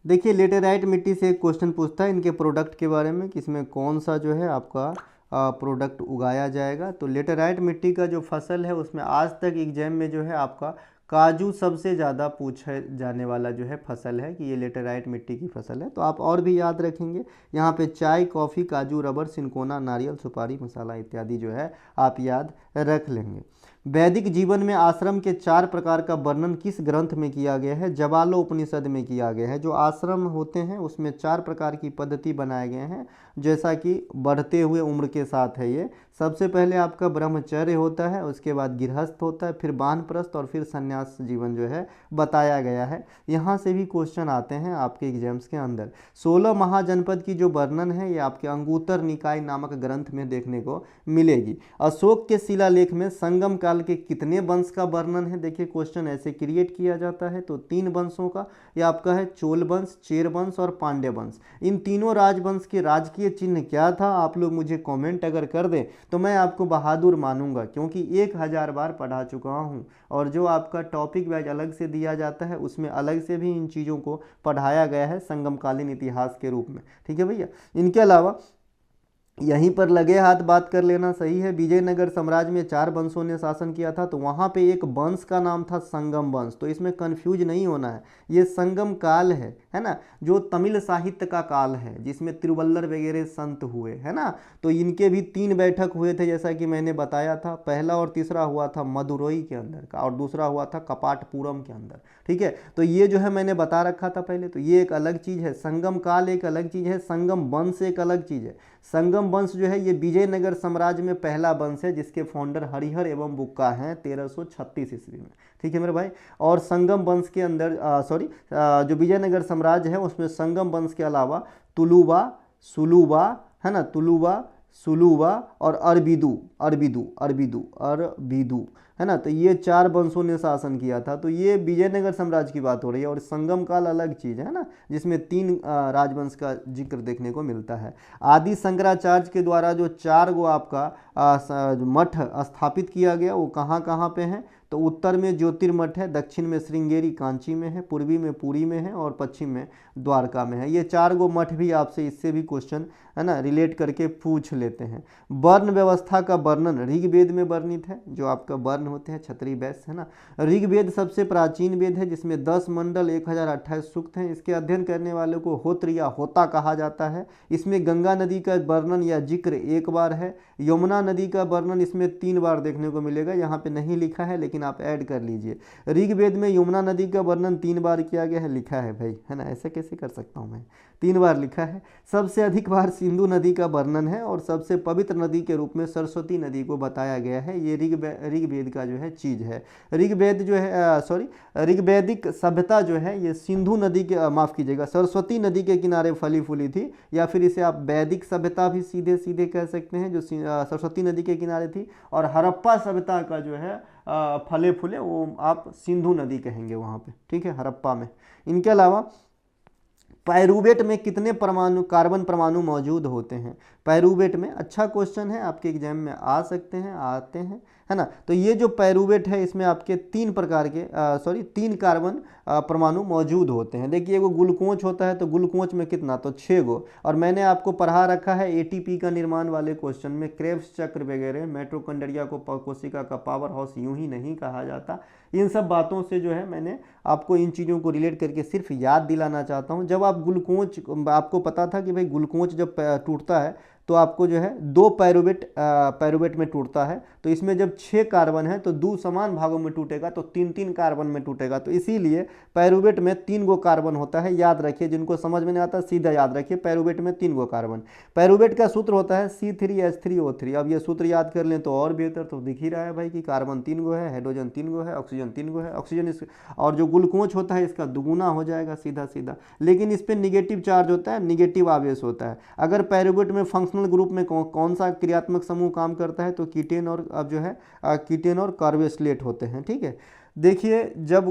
देखिए लेटेराइट मिट्टी से एक क्वेश्चन पूछता है इनके प्रोडक्ट के बारे में, कि इसमें कौन सा जो है आपका प्रोडक्ट उगाया जाएगा। तो लेटेराइट मिट्टी का जो फसल है उसमें आज तक एग्जाम में जो है आपका काजू सबसे ज़्यादा पूछे जाने वाला जो है फसल है कि ये लेटेराइट मिट्टी की फसल है। तो आप और भी याद रखेंगे, यहाँ पे चाय, कॉफ़ी, काजू, रबर, सिनकोना, नारियल, सुपारी, मसाला इत्यादि जो है आप याद रख लेंगे। वैदिक जीवन में आश्रम के 4 प्रकार का वर्णन किस ग्रंथ में किया गया है? जवालो उपनिषद में किया गया है। जो आश्रम होते हैं उसमें 4 प्रकार की पद्धति बनाए गए हैं, जैसा कि बढ़ते हुए उम्र के साथ है ये। सबसे पहले आपका ब्रह्मचर्य होता है, उसके बाद गृहस्थ होता है, फिर वानप्रस्थ और फिर संन्यास जीवन जो है बताया गया है। यहाँ से भी क्वेश्चन आते हैं आपके एग्जाम्स के अंदर। 16 महाजनपद की जो वर्णन है ये आपके अंगुत्तर निकाय नामक ग्रंथ में देखने को मिलेगी। अशोक के शिलालेख में संगम काल के कितने वंश का वर्णन है? देखिए क्वेश्चन ऐसे क्रिएट किया जाता है। तो 3 वंशों का, यह आपका है चोल वंश, चेर वंश और पांड्य वंश। इन तीनों राजवंश के राजकीय चिन्ह क्या था? आप लोग मुझे कमेंट अगर कर दें तो मैं आपको बहादुर मानूंगा, क्योंकि 1000 बार पढ़ा चुका हूं। और जो आपका टॉपिक वाइज अलग से दिया जाता है उसमें अलग से भी इन चीज़ों को पढ़ाया गया है संगमकालीन इतिहास के रूप में। ठीक है भैया। इनके अलावा यहीं पर लगे हाथ बात कर लेना सही है। विजयनगर साम्राज्य में 4 वंशों ने शासन किया था, तो वहाँ पे एक वंश का नाम था संगम वंश। तो इसमें कंफ्यूज नहीं होना है, ये संगम काल है ना, जो तमिल साहित्य का काल है जिसमें तिरुवल्लर वगैरह संत हुए, है ना। तो इनके भी 3 बैठक हुए थे जैसा कि मैंने बताया था। पहला और तीसरा हुआ था मदुरई के अंदर का, और दूसरा हुआ था कपाटपुरम के अंदर। ठीक है, तो ये जो है मैंने बता रखा था पहले। तो ये एक अलग चीज़ है, संगम काल एक अलग चीज़ है, संगम वंश एक अलग चीज़ है। संगम वंश जो है ये विजयनगर साम्राज्य में पहला वंश है जिसके फाउंडर हरिहर एवं बुक्का हैं 1336 ईस्वी में। ठीक है मेरे भाई। और संगम वंश के अंदर जो विजयनगर साम्राज्य है उसमें संगम वंश के अलावा तुलुवा, सुलुवा, है ना, तुलुवा, सुलुवा और अरबिदु, है ना। तो ये 4 वंशों ने शासन किया था। तो ये विजयनगर साम्राज्य की बात हो रही है। और संगम काल अलग चीज़ है ना, जिसमें 3 राजवंश का जिक्र देखने को मिलता है। आदि शंकराचार्य के द्वारा जो 4 गो आपका मठ स्थापित किया गया वो कहाँ कहाँ पे हैं? तो उत्तर में ज्योतिर्मठ है, दक्षिण में श्रृंगेरी कांची में है, पूर्वी में पुरी में है और पश्चिम में द्वारका में है। ये 4 गो मठ भी आपसे इससे भी क्वेश्चन है ना रिलेट करके पूछ लेते हैं। वर्ण व्यवस्था का वर्णन ऋग्वेद में वर्णित है। जो आपका वर्ण होते हैं क्षत्रिय वैश्य, है ना। ऋग्वेद सबसे प्राचीन वेद है जिसमें 10 मंडल 1028 सूक्त हैं। इसके अध्ययन करने वालों को होत्र या होता कहा जाता है। इसमें गंगा नदी का वर्णन या जिक्र 1 बार है। यमुना नदी का वर्णन इसमें 3 बार देखने को मिलेगा। यहाँ पे नहीं लिखा है लेकिन आप ऐड कर लीजिए। ऋग्वेद में यमुना नदी का वर्णन 3 बार किया गया है, लिखा है भाई, है ना। ऐसे कैसे कर सकता हूँ मैं, 3 बार लिखा है। सबसे अधिक बार सिंधु नदी का वर्णन है और सबसे पवित्र नदी के रूप में सरस्वती नदी को बताया गया है। ये ऋग्वेद का जो है चीज़ है। ऋग्वेद जो है ऋग्वैदिक सभ्यता जो है ये सिंधु नदी के माफ़ कीजिएगा सरस्वती नदी के किनारे फली फूली थी, या फिर इसे आप वैदिक सभ्यता भी सीधे सीधे कह सकते हैं जो सरस्वती नदी के किनारे थी। और हड़प्पा सभ्यता का जो है फले फूले वो आप सिंधु नदी कहेंगे वहाँ पे। ठीक है, हड़प्पा में। इनके अलावा पायरूवेट में कितने कार्बन परमाणु मौजूद होते हैं? पायरूवेट में, अच्छा क्वेश्चन है, आपके एग्जाम में आ सकते हैं, आते हैं, है ना। तो ये जो पायरूवेट है इसमें आपके 3 कार्बन परमाणु मौजूद होते हैं। देखिए वो ग्लूकोज होता है तो ग्लूकोज में कितना, तो 6 गो। और मैंने आपको पढ़ा रखा है एटीपी का निर्माण वाले क्वेश्चन में क्रेब्स चक्र वगैरह, माइटोकॉन्ड्रिया को कोशिका का पावर हाउस यूं ही नहीं कहा जाता। इन सब बातों से जो है मैंने आपको इन चीज़ों को रिलेट करके सिर्फ याद दिलाना चाहता हूँ। जब आप ग्लूकोज, आपको पता था कि भाई ग्लूकोज जब टूटता है तो आपको जो है 2 पायरूवेट में टूटता है। तो इसमें जब 6 कार्बन है तो 2 समान भागों में टूटेगा, तो 3 कार्बन में टूटेगा। तो इसीलिए पायरूवेट में 3 गो कार्बन होता है। याद रखिए, जिनको समझ में नहीं आता सीधा याद रखिए, पायरूवेट में 3 गो कार्बन। पायरूवेट का सूत्र होता है C3H3O3। अब ये सूत्र याद कर लें तो और बेहतर। तो दिख ही रहा है भाई कि कार्बन 3 गो है, हाइड्रोजन 3 गो है, ऑक्सीजन 3 गो है। ऑक्सीजन और जो ग्लूकोज होता है इसका दुगुना हो जाएगा सीधा सीधा। लेकिन इस पर निगेटिव चार्ज होता है, निगेटिव आवेश होता है। अगर पायरूवेट में फंक्शनल ग्रुप में कौन सा क्रियात्मक समूह काम करता है, तो कीटेन और अब जो है कीटेन और कार्बोक्सिलेट होते हैं। ठीक है, देखिए जब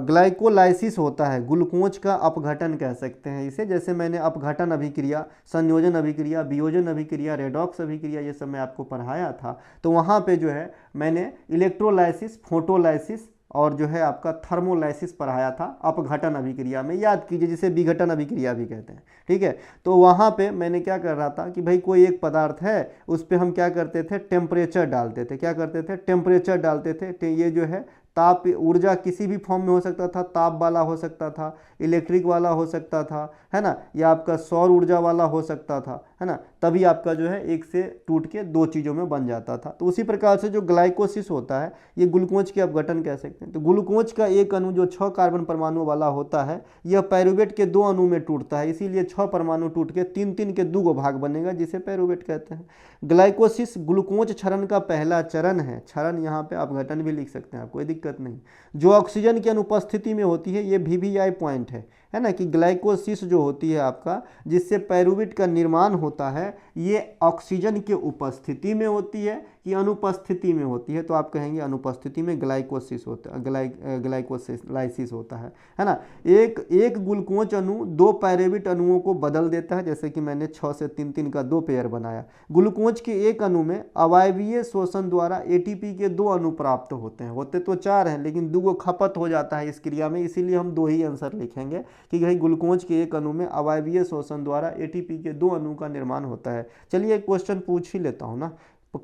ग्लाइकोलाइसिस होता है, ग्लूकोज का अपघटन कह सकते हैं इसे। जैसे मैंने अपघटन अभिक्रिया, संयोजन अभिक्रिया, वियोजन अभिक्रिया, रेडॉक्स अभिक्रिया ये सब मैं आपको पढ़ाया था। तो वहाँ पे जो है मैंने इलेक्ट्रोलाइसिस, फोटोलाइसिस, और जो है आपका थर्मोलाइसिस पढ़ाया था अपघटन अभिक्रिया में, याद कीजिए, जिसे विघटन अभिक्रिया भी कहते हैं। ठीक है, तो वहाँ पे मैंने क्या कर रहा था कि भाई कोई एक पदार्थ है, उस पर हम क्या करते थे, टेम्परेचर डालते थे। क्या करते थे, टेम्परेचर डालते थे। ये जो है ताप ऊर्जा किसी भी फॉर्म में हो सकता था, ताप वाला हो सकता था, इलेक्ट्रिक वाला हो सकता था, है ना, या आपका सौर ऊर्जा वाला हो सकता था, है ना, तभी आपका जो है एक से टूट के दो चीज़ों में बन जाता था। तो उसी प्रकार से जो ग्लाइकोसिस होता है, ये ग्लूकोज के अपघटन कह सकते हैं। तो ग्लूकोज का एक अणु जो 6 कार्बन परमाणु वाला होता है, यह पायरुवेट के 2 अणु में टूटता है, इसीलिए 6 परमाणु टूट के 3-3 के 2 भाग बनेगा, जिसे पायरुवेट कहते हैं। ग्लाइकोसिस ग्लूकोज क्षरण का पहला चरण है। क्षरण यहाँ पे अपघटन भी लिख सकते हैं आप, कोई दिक्कत नहीं, जो ऑक्सीजन की अनुपस्थिति में होती है। ये VVI पॉइंट है ना, कि ग्लाइकोसिस जो होती है आपका, जिससे पायरुवेट का निर्माण होता है, ये ऑक्सीजन के उपस्थिति में होती है कि अनुपस्थिति में होती है। तो आप कहेंगे अनुपस्थिति में ग्लाइकोसिस होता है, ग्लाइकोलाइसिस होता है ना। एक ग्लूकोज अणु 2 पायरुवेट अणुओं को बदल देता है, जैसे कि मैंने 6 से 3-3 का 2 पेयर बनाया। ग्लूकोज के एक अणु में अवायवीय शोषण द्वारा ATP के 2 अणु प्राप्त होते हैं। होते तो 4 हैं, लेकिन 2 खपत हो जाता है इस क्रिया में, इसीलिए हम 2 ही आंसर लिखेंगे कि भाई ग्लूकोज के एक अणु में अवायवीय शोषण द्वारा ATP के 2 अणु का निर्माण होता है। चलिए एक क्वेश्चन पूछ ही लेता हूँ ना,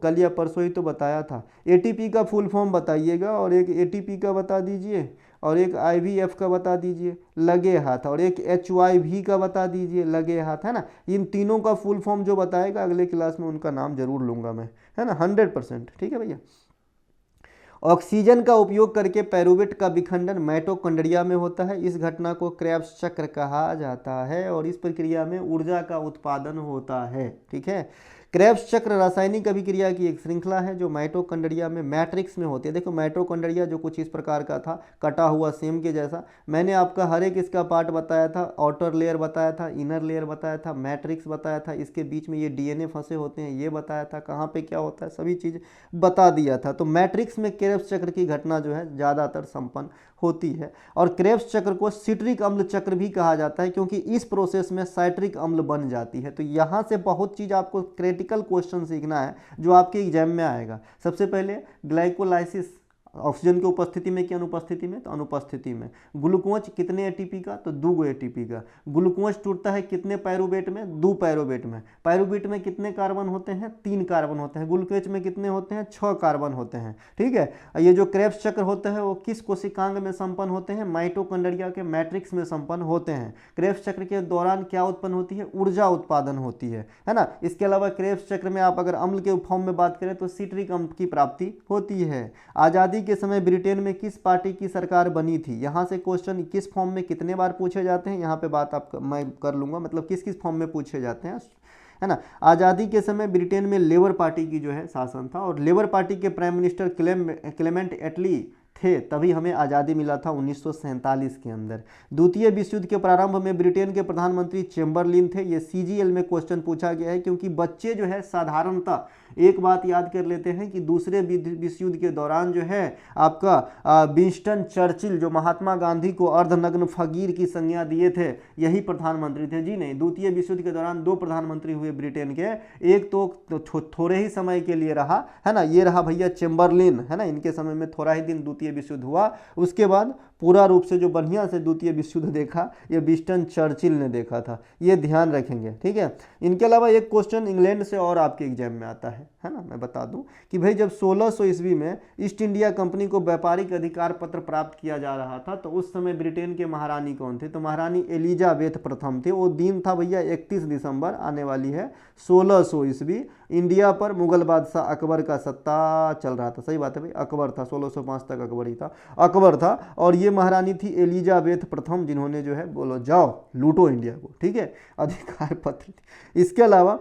कल या परसों ही तो बताया था। ATP का फुल फॉर्म बताइएगा, और एक ATP का बता दीजिए, और एक IVF का बता दीजिए लगे हाथ, और एक HYV का बता दीजिए लगे हाथ, है ना। इन तीनों का फुल फॉर्म जो बताएगा अगले क्लास में उनका नाम जरूर लूंगा मैं, है ना, 100%। ठीक है भैया। ऑक्सीजन का उपयोग करके पायरुवेट का विखंडन माइटोकॉन्ड्रिया में होता है। इस घटना को क्रेब्स चक्र कहा जाता है, और इस प्रक्रिया में ऊर्जा का उत्पादन होता है। ठीक है, क्रेब्स चक्र रासायनिक अभिक्रिया की एक श्रृंखला है जो माइटोकॉन्ड्रिया में मैट्रिक्स में होती है। देखो माइटोकॉन्ड्रिया जो कुछ इस प्रकार का था, कटा हुआ सेम के जैसा। मैंने आपका हर एक इसका पार्ट बताया था, आउटर लेयर बताया था, इनर लेयर बताया था, मैट्रिक्स बताया था, इसके बीच में ये DNA फंसे होते हैं ये बताया था, कहाँ पे क्या होता है सभी चीज़ बता दिया था। तो मैट्रिक्स में क्रेब्स चक्र की घटना जो है ज़्यादातर संपन्न होती है, और क्रेब्स चक्र को सिट्रिक अम्ल चक्र भी कहा जाता है, क्योंकि इस प्रोसेस में साइट्रिक अम्ल बन जाती है। तो यहाँ से बहुत चीज़ आपको क्रिटिकल क्वेश्चन सीखना है जो आपके एग्जाम में आएगा। सबसे पहले ग्लाइकोलाइसिस, ऑक्सीजन की उपस्थिति में कि अनुपस्थिति में, तो अनुपस्थिति में। ग्लूकोज कितने ATP का, तो 2 ATP का। ग्लूकोज टूटता है कितने पायरुवेट में, 2 पायरुवेट में। पायरुवेट में कितने कार्बन होते हैं, 3 कार्बन होते हैं। ग्लूकोज में कितने होते हैं, 6 कार्बन होते हैं। ठीक है, ये जो क्रेब्स चक्र होते हैं वो किस कोशिकांग में संपन्न होते हैं, माइटोकॉन्ड्रिया के मैट्रिक्स में संपन्न होते हैं। क्रेब्स चक्र के दौरान क्या उत्पन्न होती है, ऊर्जा उत्पादन होती है ना। इसके अलावा क्रेब्स चक्र में आप अगर अम्ल के फॉर्म में बात करें तो सिट्रिक अम्ल की प्राप्ति होती है। आज़ादी के समय ब्रिटेन में किस पार्टी की सरकार बनी थी, यहाँ से क्वेश्चन किस फॉर्म में कितने बार पूछे जाते हैं, यहाँ पे बात आप मैं कर लूँगा, मतलब किस किस फॉर्म में पूछे जाते हैं, है ना। आज़ादी के समय ब्रिटेन में लेबर पार्टी की जो है शासन था, और लेबर पार्टी के प्राइम मिनिस्टर क्लेमेंट एटली थे, तभी हमें आज़ादी मिला था 1947 के अंदर। द्वितीय विश्व युद्ध के प्रारंभ में ब्रिटेन के प्रधानमंत्री चेम्बरलिन थे। ये CGL में क्वेश्चन पूछा गया है, क्योंकि बच्चे जो है साधारणतः एक बात याद कर लेते हैं कि दूसरे विश्व युद्ध के दौरान जो है आपका विंस्टन चर्चिल, जो महात्मा गांधी को अर्धनग्न फकीर की संज्ञा दिए थे, यही प्रधानमंत्री थे। जी नहीं, द्वितीय विश्व युद्ध के दौरान 2 प्रधानमंत्री हुए ब्रिटेन के, एक तो थोड़े ही समय के लिए रहा, है ना, ये रहा भैया चेम्बरलिन, है ना, इनके समय में थोड़ा ही दिन द्वितीय विश्व युद्ध हुआ। उसके बाद पूरा रूप से जो बढ़िया से द्वितीय विश्व युद्ध देखा ये विंस्टन चर्चिल ने देखा था, ये ध्यान रखेंगे। ठीक है, इनके अलावा एक क्वेश्चन इंग्लैंड से और आपके एग्जाम में आता है ना। मैं बता दूं कि भाई जब 1600 ईस्वी में ईस्ट इंडिया कंपनी को व्यापारिक अधिकार पत्र प्राप्त किया जा रहा था, तो उस समय ब्रिटेन के महारानी कौन थे, तो महारानी एलिजाबेथ प्रथम थे। वो दिन था भैया 31 दिसंबर, आने वाली है 1600 ईस्वी। इंडिया पर मुगल बादशाह अकबर का सत्ता चल रहा था। सही बात है भाई, अकबर था, 1605 तक अकबर ही था, अकबर था। और ये महारानी थी एलिजाबेथ प्रथम, जिन्होंने जो है बोलो जाओ लूटो इंडिया को, ठीक है, अधिकार पत्र। इसके अलावा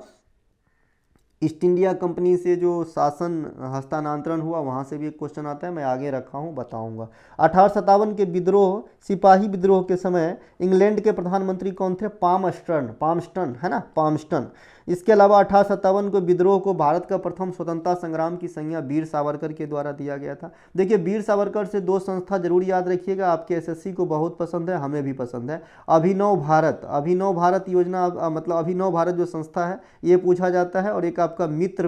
ईस्ट इंडिया कंपनी से जो शासन हस्तांतरण हुआ, वहाँ से भी एक क्वेश्चन आता है, मैं आगे रखा हूँ बताऊँगा। 1857 के विद्रोह, सिपाही विद्रोह के समय इंग्लैंड के प्रधानमंत्री कौन थे, पामस्टन, है ना, पामस्टन। इसके अलावा 1857 को विद्रोह को भारत का प्रथम स्वतंत्रता संग्राम की संज्ञा वीर सावरकर के द्वारा दिया गया था। देखिए वीर सावरकर से 2 संस्था जरूर याद रखिएगा, आपके SSC को बहुत पसंद है, हमें भी पसंद है। अभिनव भारत योजना, मतलब अभिनव भारत जो संस्था है ये पूछा जाता है, और एक आपका मित्र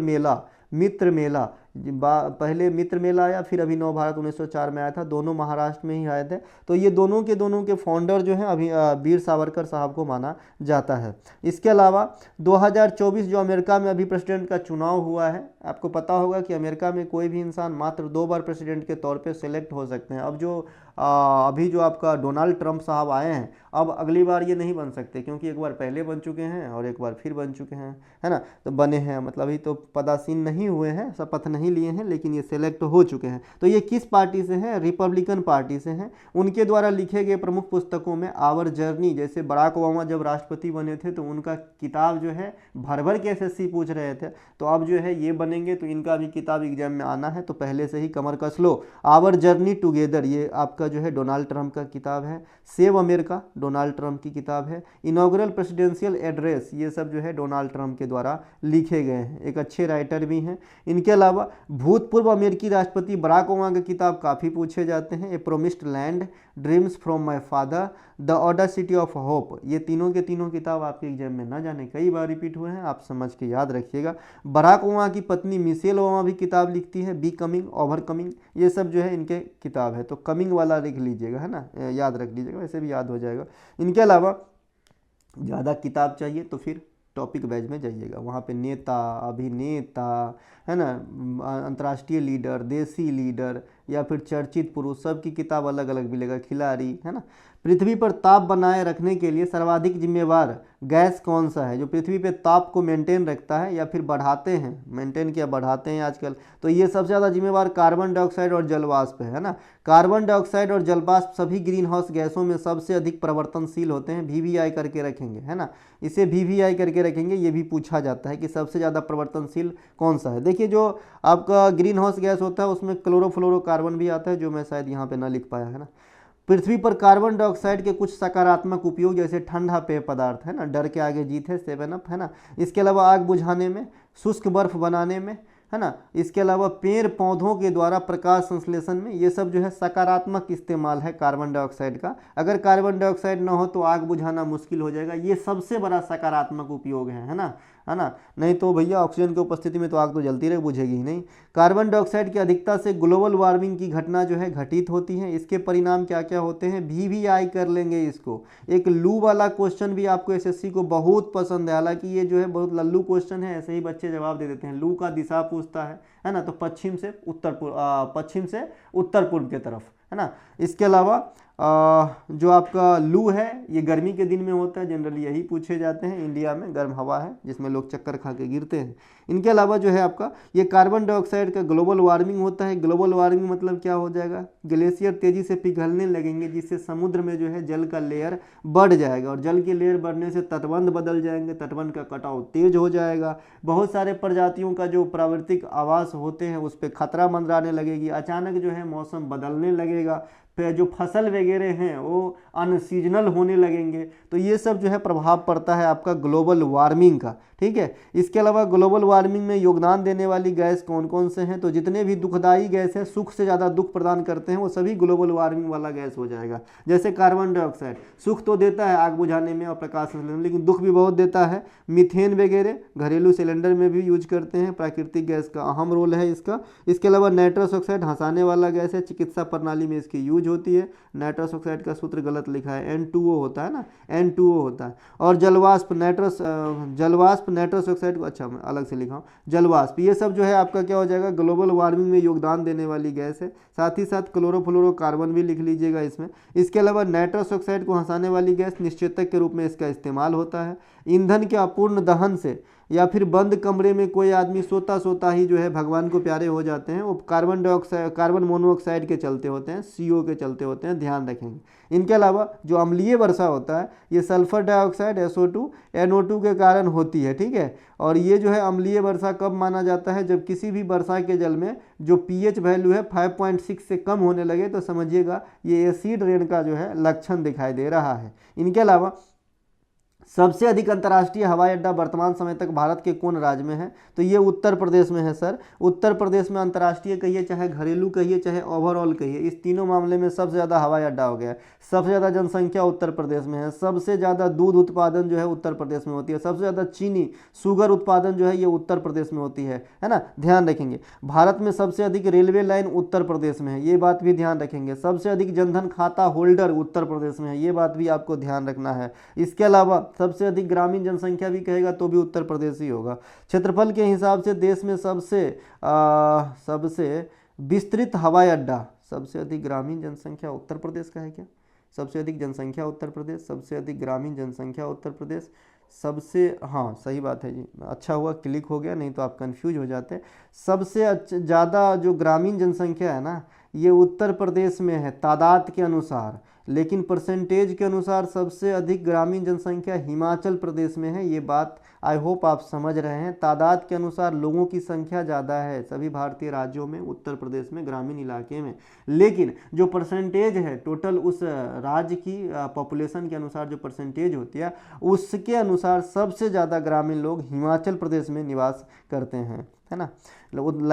मेला, पहले मित्र मेला आया, फिर अभिनव भारत 1904 में आया था, दोनों महाराष्ट्र में ही आए थे। तो ये दोनों के फाउंडर जो हैं अभी वीर सावरकर साहब को माना जाता है। इसके अलावा 2024 जो अमेरिका में अभी प्रेसिडेंट का चुनाव हुआ है, आपको पता होगा कि अमेरिका में कोई भी इंसान मात्र 2 बार प्रेसिडेंट के तौर पे सेलेक्ट हो सकते हैं। अब अभी जो आपका डोनाल्ड ट्रंप साहब आए हैं, अब अगली बार ये नहीं बन सकते, क्योंकि एक बार पहले बन चुके हैं और एक बार फिर बन चुके हैं, है ना। तो बने हैं मतलब अभी तो पदासीन नहीं हुए हैं, शपथ नहीं लिए हैं, लेकिन ये सेलेक्ट हो चुके हैं। तो ये किस पार्टी से हैं? रिपब्लिकन पार्टी से हैं। उनके द्वारा लिखे गए प्रमुख पुस्तकों में आवर जर्नी, जैसे बराक ओबामा जब राष्ट्रपति बने थे तो उनका किताब जो है भर भर के एसएससी पूछ रहे थे, तो अब जो है ये बनेंगे तो इनका भी किताब एग्जाम में आना है, तो पहले से ही कमर कस लो। आवर जर्नी टुगेदर, ये आपका जो है डोनाल्ड ट्रंप का किताब है। सेव अमेरिका डोनाल्ड ट्रंप की किताब है। इनॉग्रल प्रेसिडेंशियल एड्रेस, ये सब जो है डोनाल्ड ट्रंप के द्वारा लिखे गए हैं, एक अच्छे राइटर भी हैं। इनके अलावा भूतपूर्व अमेरिकी राष्ट्रपति बराक ओबामा की किताब काफ़ी पूछे जाते हैं। A promised land, dreams from my father, the audacity of hope, ये तीनों के तीनों किताब आपके एग्जाम में न जाने कई बार रिपीट हुए हैं, आप समझ के याद रखिएगा। बराक ओबामा की पत्नी मिशेल ओबामा भी किताब लिखती है, बी कमिंग, ओवर कमिंग, ये सब जो है इनके किताब है, तो कमिंग वाला लिख लीजिएगा, है ना, याद रख लीजिएगा, वैसे भी याद हो जाएगा। इनके अलावा ज़्यादा किताब चाहिए तो फिर टॉपिक वाइज में जाइएगा, वहाँ पे नेता, अभिनेता, है ना, अंतर्राष्ट्रीय लीडर, देसी लीडर या फिर चर्चित पुरुष, सब की किताब अलग अलग मिलेगा, खिलाड़ी, है ना। पृथ्वी पर ताप बनाए रखने के लिए सर्वाधिक जिम्मेवार गैस कौन सा है, जो पृथ्वी पे ताप को मेंटेन रखता है या फिर बढ़ाते हैं, मेंटेन क्या बढ़ाते हैं आजकल, तो ये सबसे ज़्यादा जिम्मेवार कार्बन डाइऑक्साइड और जलवाष्प है ना। कार्बन डाइऑक्साइड और जलवाष्प सभी ग्रीन हाउस गैसों में सबसे अधिक परिवर्तनशील होते हैं, VVI करके रखेंगे, है ना, इसे VVI करके रखेंगे। ये भी पूछा जाता है कि सबसे ज़्यादा परिवर्तनशील कौन सा है। देखिए जो आपका ग्रीन हाउस गैस होता है उसमें क्लोरोफ्लोरोकार्बन भी आता है, जो मैं शायद यहाँ पे ना लिख पाया, है ना। पृथ्वी पर कार्बन डाइऑक्साइड के कुछ सकारात्मक उपयोग, जैसे ठंडा पेय पदार्थ, है ना, डर के आगे जीत है, 7 अप, है ना। इसके अलावा आग बुझाने में, शुष्क बर्फ बनाने में, है ना। इसके अलावा पेड़ पौधों के द्वारा प्रकाश संश्लेषण में, ये सब जो है सकारात्मक इस्तेमाल है कार्बन डाइऑक्साइड का। अगर कार्बन डाइऑक्साइड ना हो तो आग बुझाना मुश्किल हो जाएगा, ये सबसे बड़ा सकारात्मक उपयोग है ना, है ना। नहीं तो भैया ऑक्सीजन की उपस्थिति में तो आग तो जलती रहे, बुझेगी ही नहीं। कार्बन डाइऑक्साइड की अधिकता से ग्लोबल वार्मिंग की घटना जो है घटित होती है। इसके परिणाम क्या क्या होते हैं, VVI कर लेंगे इसको। एक लू वाला क्वेश्चन भी आपको SSC को बहुत पसंद है, हालांकि ये जो है बहुत लल्लू क्वेश्चन है, ऐसे ही बच्चे जवाब दे देते हैं। लू का दिशा पूछता है ना, तो पश्चिम से उत्तर पूर्व की तरफ, है ना। इसके अलावा जो आपका लू है ये गर्मी के दिन में होता है, जनरली यही पूछे जाते हैं। इंडिया में गर्म हवा है जिसमें लोग चक्कर खा के गिरते हैं। इनके अलावा जो है आपका ये कार्बन डाइऑक्साइड का ग्लोबल वार्मिंग होता है। ग्लोबल वार्मिंग मतलब क्या हो जाएगा, ग्लेशियर तेजी से पिघलने लगेंगे, जिससे समुद्र में जो है जल का लेयर बढ़ जाएगा, और जल के लेयर बढ़ने से तटबंध बदल जाएंगे, तटबंध का कटाव तेज हो जाएगा। बहुत सारे प्रजातियों का जो प्राकृतिक आवास होते हैं उस पर खतरा मंडराने लगेगी। अचानक जो है मौसम बदलने लगेगा, पे जो फसल वगैरह हैं वो अनसीजनल होने लगेंगे। तो ये सब जो है प्रभाव पड़ता है आपका ग्लोबल वार्मिंग का, ठीक है। इसके अलावा ग्लोबल वार्मिंग में योगदान देने वाली गैस कौन कौन से हैं, तो जितने भी दुखदायी गैस हैं, सुख से ज़्यादा दुख प्रदान करते हैं, वो सभी ग्लोबल वार्मिंग वाला गैस हो जाएगा। जैसे कार्बन डाइऑक्साइड सुख तो देता है आग बुझाने में और प्रकाश संश्लेषण, लेकिन दुख भी बहुत देता है। मीथेन वगैरह घरेलू सिलेंडर में भी यूज करते हैं, प्राकृतिक गैस का अहम रोल है इसका। इसके अलावा नाइट्रस ऑक्साइड हंसाने वाला गैस है, चिकित्सा प्रणाली में इसकी यूज होती है। नाइट्रस ऑक्साइड का सूत्र गलत लिखा है, N2O होता है ना, N2O होता है। और जलवाष्प नाइट्रस ऑक्साइड को, अच्छा मैं अलग से लिखा हूँ, जलवाष्प, ये सब जो है आपका क्या हो जाएगा, ग्लोबल वार्मिंग में योगदान देने वाली गैस है। साथ ही साथ क्लोरोफ्लोरोकार्बन भी लिख लीजिएगा इसमें। इसके अलावा नाइट्रस ऑक्साइड को हंसाने वाली गैस निश्चेतक के रूप में इसका इस्तेमाल होता है। ईंधन के अपूर्ण दहन से या फिर बंद कमरे में कोई आदमी सोता सोता ही जो है भगवान को प्यारे हो जाते हैं, वो कार्बन मोनोऑक्साइड के चलते होते हैं, CO के चलते होते हैं, ध्यान रखेंगे। इनके अलावा जो अम्लीय वर्षा होता है ये सल्फर डाइऑक्साइड SO2 NO2 के कारण होती है, ठीक है। और ये जो है अम्लीय वर्षा कब माना जाता है, जब किसी भी वर्षा के जल में जो pH वैल्यू है 5.6 से कम होने लगे, तो समझिएगा ये एसिड रेन का जो है लक्षण दिखाई दे रहा है। इनके अलावा सबसे अधिक अंतर्राष्ट्रीय हवाई अड्डा वर्तमान समय तक भारत के कौन राज्य में है? तो ये उत्तर प्रदेश में है सर। उत्तर प्रदेश में अंतर्राष्ट्रीय कहिए चाहे घरेलू कहिए चाहे ओवरऑल कहिए, इस तीनों मामले में सबसे ज़्यादा हवाई अड्डा हो गया है। सबसे ज़्यादा जनसंख्या उत्तर प्रदेश में है। सबसे ज़्यादा दूध उत्पादन जो है उत्तर प्रदेश में होती है। सबसे ज़्यादा चीनी शुगर उत्पादन जो है ये उत्तर प्रदेश में होती है ना, ध्यान रखेंगे। भारत में सबसे अधिक रेलवे लाइन उत्तर प्रदेश में है, ये बात भी ध्यान रखेंगे। सबसे अधिक जनधन खाता होल्डर उत्तर प्रदेश में है, ये बात भी आपको ध्यान रखना है। इसके अलावा सबसे अधिक ग्रामीण जनसंख्या भी कहेगा तो भी उत्तर प्रदेश ही होगा। क्षेत्रफल के हिसाब से देश में सबसे विस्तृत हवाई अड्डा, सबसे अधिक ग्रामीण जनसंख्या उत्तर प्रदेश का है क्या? सबसे अधिक जनसंख्या उत्तर प्रदेश, सबसे अधिक ग्रामीण जनसंख्या उत्तर प्रदेश, सबसे, हाँ सही बात है जी, अच्छा हुआ क्लिक हो गया, नहीं तो आप कंफ्यूज हो जाते। सबसे ज़्यादा जो ग्रामीण जनसंख्या है ना ये उत्तर प्रदेश में है तादाद के अनुसार, लेकिन परसेंटेज के अनुसार सबसे अधिक ग्रामीण जनसंख्या हिमाचल प्रदेश में है। ये बात आई होप आप समझ रहे हैं। तादाद के अनुसार लोगों की संख्या ज़्यादा है सभी भारतीय राज्यों में, उत्तर प्रदेश में ग्रामीण इलाके में, लेकिन जो परसेंटेज है टोटल उस राज्य की पॉपुलेशन के अनुसार जो परसेंटेज होती है उसके अनुसार सबसे ज़्यादा ग्रामीण लोग हिमाचल प्रदेश में निवास करते हैं, है ना।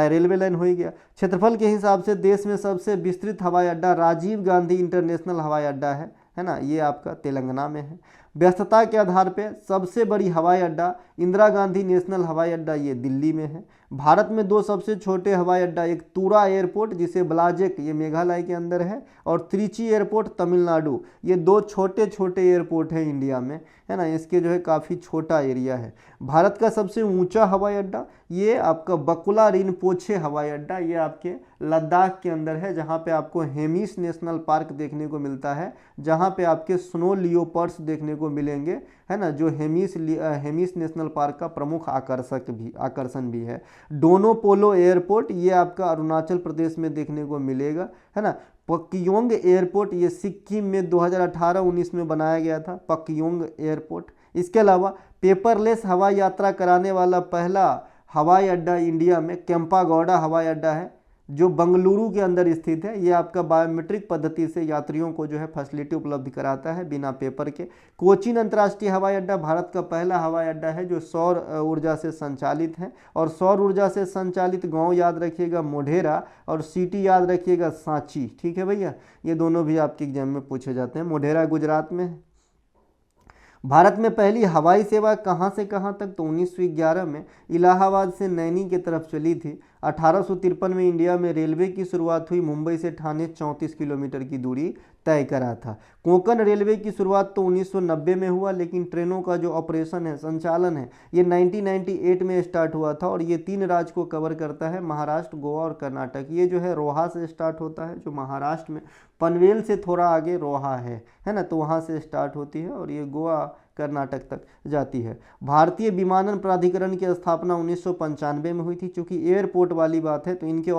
रेलवे लाइन हो ही गया। क्षेत्रफल के हिसाब से देश में सबसे विस्तृत हवाई अड्डा राजीव गांधी इंटरनेशनल हवाई अड्डा है ना, ये आपका तेलंगाना में है। व्यस्तता के आधार पे सबसे बड़ी हवाई अड्डा इंदिरा गांधी नेशनल हवाई अड्डा ये दिल्ली में है। भारत में दो सबसे छोटे हवाई अड्डा, एक तूरा एयरपोर्ट जिसे ब्लाजेक ये मेघालय के अंदर है, और त्रिची एयरपोर्ट तमिलनाडु, ये दो छोटे छोटे एयरपोर्ट हैं इंडिया में, है ना। इसके जो है काफ़ी छोटा एरिया है। भारत का सबसे ऊंचा हवाई अड्डा ये आपका बकुला रिनपोचे हवाई अड्डा, ये आपके लद्दाख के अंदर है, जहाँ पे आपको हेमिस नेशनल पार्क देखने को मिलता है, जहाँ पे आपके स्नो लियोपर्ड्स देखने को मिलेंगे, है ना, जो हेमिस नेशनल पार्क का प्रमुख आकर्षण भी है। डोनो पोलो एयरपोर्ट ये आपका अरुणाचल प्रदेश में देखने को मिलेगा, है ना। पकयोंग एयरपोर्ट ये सिक्किम में 2018-19 में बनाया गया था, पकयोंग एयरपोर्ट। इसके अलावा पेपरलेस हवाई यात्रा कराने वाला पहला हवाई अड्डा इंडिया में केम्पागौड़ा हवाई अड्डा है, जो बंगलुरु के अंदर स्थित है। ये आपका बायोमेट्रिक पद्धति से यात्रियों को जो है फैसिलिटी उपलब्ध कराता है बिना पेपर के। कोचीन अंतर्राष्ट्रीय हवाई अड्डा भारत का पहला हवाई अड्डा है जो सौर ऊर्जा से संचालित है, और सौर ऊर्जा से संचालित गांव याद रखिएगा मोढेरा, और सिटी याद रखिएगा सांची, ठीक है भैया। ये दोनों भी आपके एग्जाम में पूछे जाते हैं। मोढेरा गुजरात में है। भारत में पहली हवाई सेवा कहाँ से कहाँ तक? तो 1911 में इलाहाबाद से नैनी की तरफ चली थी। 1853 में इंडिया में रेलवे की शुरुआत हुई, मुंबई से ठाणे 34 किलोमीटर की दूरी तय करा था। कोंकण रेलवे की शुरुआत तो 1990 में हुआ, लेकिन ट्रेनों का जो ऑपरेशन है, संचालन है, ये 1998 में स्टार्ट हुआ था, और ये 3 राज्य को कवर करता है, महाराष्ट्र, गोवा और कर्नाटक। ये जो है रोहा से स्टार्ट होता है, जो महाराष्ट्र में पनवेल से थोड़ा आगे रोहा है ना, तो वहाँ से स्टार्ट होती है और ये गोवा कर्नाटक तक जाती है। भारतीय विमानन प्राधिकरण की स्थापना 1995 में हुई थी। चूंकि एयरपोर्ट वाली बात है तो इनके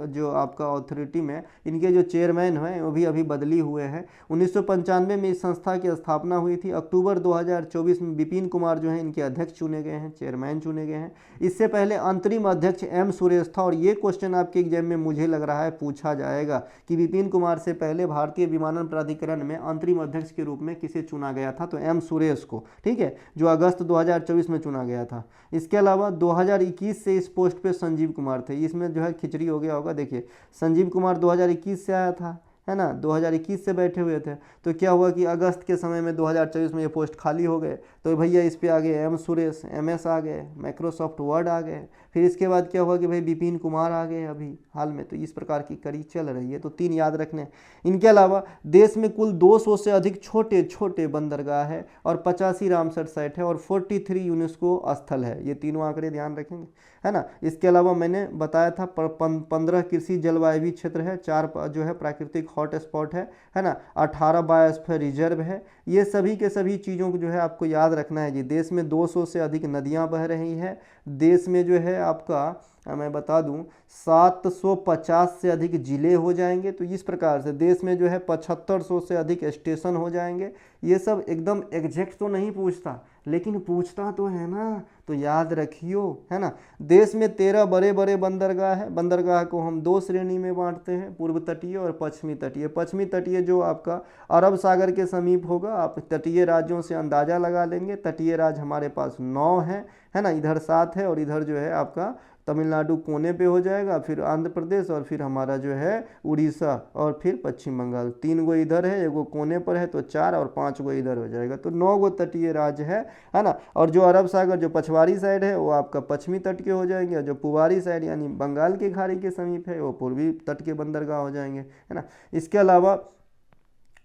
जो आपका अथॉरिटी में इनके जो चेयरमैन हैं वो भी अभी बदली हुए हैं। 1995 में इस संस्था की स्थापना हुई थी। अक्टूबर 2024 में विपिन कुमार जो है इनके अध्यक्ष चुने गए हैं, चेयरमैन चुने गए हैं। इससे पहले अंतरिम अध्यक्ष एम सुरेश था, और ये क्वेश्चन आपके एग्जाम में मुझे लग रहा है पूछा जाएगा कि विपिन कुमार से पहले भारतीय विमानन प्राधिकरण में अंतरिम अध्यक्ष के रूप में किसे चुना गया था? तो एम सुरेश को, ठीक है, जो अगस्त 2024 में चुना गया था। इसके अलावा 2021 से इस पोस्ट पे संजीव कुमार थे। इसमें जो है खिचड़ी हो गया होगा, देखिए संजीव कुमार 2021 से आया था, है ना, 2021 से बैठे हुए थे, तो क्या हुआ कि अगस्त के समय में 2024 में ये पोस्ट खाली हो गए, तो भैया इस पे आ गए एम सुरेश, MS आ गए, माइक्रोसॉफ्ट वर्ड आ गए। फिर इसके बाद क्या हुआ कि भाई विपिन कुमार आ गए अभी हाल में। तो इस प्रकार की कड़ी चल रही है, तो 3 याद रखने। इनके अलावा देश में कुल 200 से अधिक छोटे छोटे बंदरगाह है, और 85 रामसर साइट है, और 43 यूनेस्को स्थल है। ये तीनों आंकड़े ध्यान रखेंगे, है ना। इसके अलावा मैंने बताया था 15 कृषि जलवायु क्षेत्र है, 4 जो है प्राकृतिक हॉट स्पॉट है ना, 18 बायोस्फीयर रिजर्व है। ये सभी के सभी चीज़ों को जो है आपको याद रखना है जी। देश में 200 से अधिक नदियां बह रही हैं। देश में जो है आपका मैं बता दूं 750 से अधिक जिले हो जाएंगे। तो इस प्रकार से देश में जो है 7500 से अधिक स्टेशन हो जाएंगे। ये सब एकदम एग्जैक्ट तो नहीं पूछता, लेकिन पूछता तो है ना, तो याद रखियो, है ना। देश में 13 बड़े बड़े बंदरगाह है। बंदरगाह को हम 2 श्रेणी में बांटते हैं, पूर्व तटीय और पश्चिमी तटीय। पश्चिमी तटीय जो आपका अरब सागर के समीप होगा, आप तटीय राज्यों से अंदाजा लगा लेंगे। तटीय राज्य हमारे पास 9 है ना, इधर 7 है और इधर जो है आपका तमिलनाडु कोने पे हो जाएगा, फिर आंध्र प्रदेश और फिर हमारा जो है उड़ीसा और फिर पश्चिम बंगाल। 3 गो इधर है, 1 गो कोने पर है तो 4 और 5 गो इधर हो जाएगा, तो 9 गो तटीय राज्य है ना। और जो अरब सागर जो पछवाड़ी साइड है वो आपका पश्चिमी तट के हो जाएंगे, और जो पुवारी साइड यानी बंगाल की खाड़ी के समीप है वो पूर्वी तट के बंदरगाह हो जाएंगे, है ना। इसके अलावा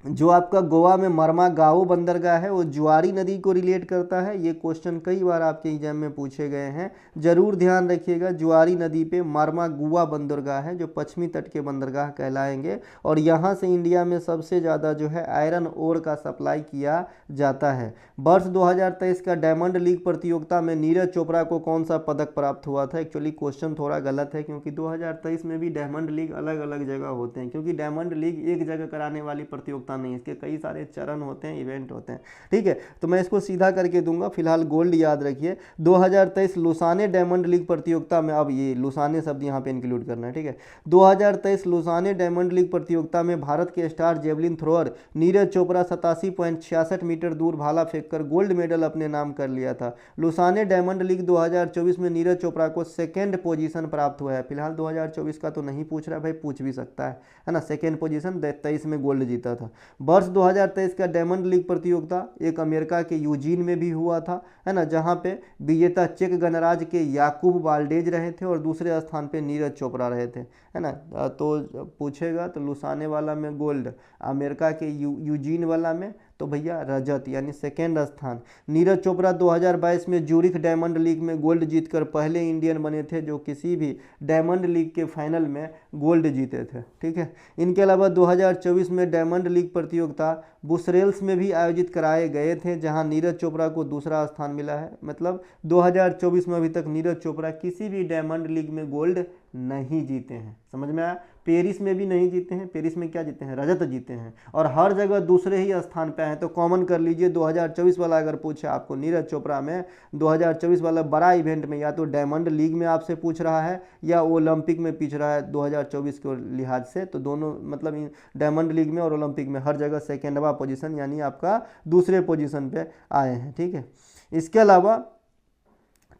जो आपका गोवा में मरमा गाओ बंदरगाह है वो जुआरी नदी को रिलेट करता है। ये क्वेश्चन कई बार आपके एग्जाम में पूछे गए हैं, जरूर ध्यान रखिएगा। जुआरी नदी पे मरमा गुआ बंदरगाह है जो पश्चिमी तट के बंदरगाह कहलाएंगे, और यहाँ से इंडिया में सबसे ज़्यादा जो है आयरन ओर का सप्लाई किया जाता है। वर्ष 2023 का डायमंड लीग प्रतियोगिता में नीरज चोपड़ा को कौन सा पदक प्राप्त हुआ था? एक्चुअली क्वेश्चन थोड़ा गलत है, क्योंकि 2023 में भी डायमंड लीग अलग अलग जगह होते हैं, क्योंकि डायमंड लीग एक जगह कराने वाली प्रतियोगिता नहीं, इसके कई सारे चरण होते हैं, इवेंट होते हैं, ठीक है। तो मैं इसको सीधा करके दूंगा, फिलहाल गोल्ड याद रखिए। 2023 लुसाने डायमंड लीग प्रतियोगिता में, अब ये लुसाने शब्द यहाँ पे इंक्लूड करना है, ठीक है। 2023 लुसाने डायमंड लीग प्रतियोगिता में भारत के star javelin thrower Neeraj Chopra 87.66 metre दूर भाला फेंककर गोल्ड मेडल अपने नाम कर लिया था। लुसाने डायमंड लीग 2024 में नीरज चोपड़ा को सेकेंड पोजीशन प्राप्त हुआ है। फिलहाल 2024 का तो नहीं पूछ रहा भाई, पूछ भी सकता है ना। सेकेंड पोजीशन 23 में गोल्ड जीता था। वर्ष 2023 का डायमंड लीग प्रतियोगिता एक अमेरिका के यूजीन में भी हुआ था, है ना, जहां पे विजेता चेक गणराज्य के याकूब वाल्डेज रहे थे और दूसरे स्थान पे नीरज चोपड़ा रहे थे, है ना। तो पूछेगा तो लुसाने वाला में गोल्ड, अमेरिका के यूजीन वाला में तो भैया रजत यानी सेकेंड स्थान। नीरज चोपड़ा 2022 में ज्यूरिख डायमंड लीग में गोल्ड जीतकर पहले इंडियन बने थे जो किसी भी डायमंड लीग के फाइनल में गोल्ड जीते थे, ठीक है। इनके अलावा 2024 में डायमंड लीग प्रतियोगिता बुसरेल्स में भी आयोजित कराए गए थे, जहां नीरज चोपड़ा को दूसरा स्थान मिला है। मतलब 2024 में अभी तक नीरज चोपड़ा किसी भी डायमंड लीग में गोल्ड नहीं जीते हैं, समझ में आया। पेरिस में भी नहीं जीते हैं, पेरिस में क्या जीते हैं? रजत जीते हैं, और हर जगह दूसरे ही स्थान पे हैं। तो कॉमन कर लीजिए, 2024 वाला अगर पूछे आपको नीरज चोपड़ा में 2024 वाला बड़ा इवेंट में या तो डायमंड लीग में आपसे पूछ रहा है या ओलंपिक में पूछ रहा है 2024 के लिहाज से, तो दोनों मतलब डायमंड लीग में और ओलंपिक में हर जगह सेकेंडवा पोजीशन यानी आपका दूसरे पोजीशन पे आए हैं, ठीक है। इसके अलावा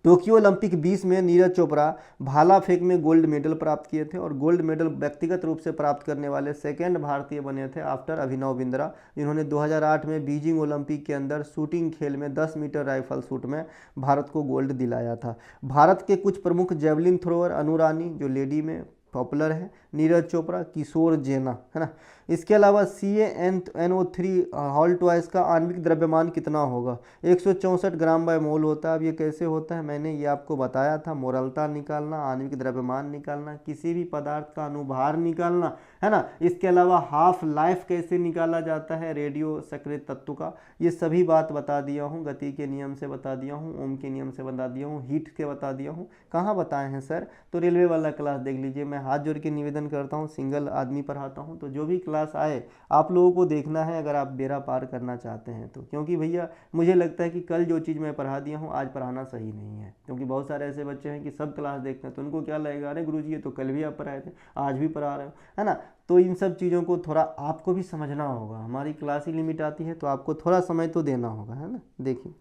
टोक्यो ओलंपिक 20 में नीरज चोपड़ा भाला फेंक में गोल्ड मेडल प्राप्त किए थे, और गोल्ड मेडल व्यक्तिगत रूप से प्राप्त करने वाले सेकेंड भारतीय बने थे आफ्टर अभिनव बिंद्रा, जिन्होंने 2008 में बीजिंग ओलंपिक के अंदर शूटिंग खेल में 10 मीटर राइफल शूट में भारत को गोल्ड दिलाया था। भारत के कुछ प्रमुख जेवलिन थ्रोअर अनु रानी जो लेडी में पॉपुलर है, नीरज चोपड़ा, किशोर जेना, है ना। इसके अलावा CaNO3 हॉल्ट वाइज का आणविक द्रव्यमान कितना होगा? 164 ग्राम बाय मोल होता है। अब ये कैसे होता है मैंने ये आपको बताया था, मोरलता निकालना, आणविक द्रव्यमान निकालना, किसी भी पदार्थ का अनुभार निकालना, है ना। इसके अलावा हाफ लाइफ कैसे निकाला जाता है रेडियो सक्रिय तत्व का, ये सभी बात बता दिया हूँ। गति के नियम से बता दिया हूँ, ओम के नियम से बता दिया हूँ, हीट के बता दिया हूँ। कहाँ बताए हैं सर? तो रेलवे वाला क्लास देख लीजिए। मैं हाथ जोड़ के निवेदन करता हूँ, सिंगल आदमी पढ़ाता हूँ, तो जो भी क्लास आए आप लोगों को देखना है अगर आप बेड़ा पार करना चाहते हैं तो, क्योंकि भैया मुझे लगता है कि कल जो चीज़ मैं पढ़ा दिया हूँ आज पढ़ाना सही नहीं है, क्योंकि बहुत सारे ऐसे बच्चे हैं कि सब क्लास देखते हैं तो उनको क्या लगेगा, अरे गुरुजी ये तो कल भी आप पढ़ाए थे आज भी पढ़ा रहे हो, है ना। तो इन सब चीज़ों को थोड़ा आपको भी समझना होगा, हमारी क्लास ही लिमिट आती है तो आपको थोड़ा समय तो देना होगा, है ना। देखिए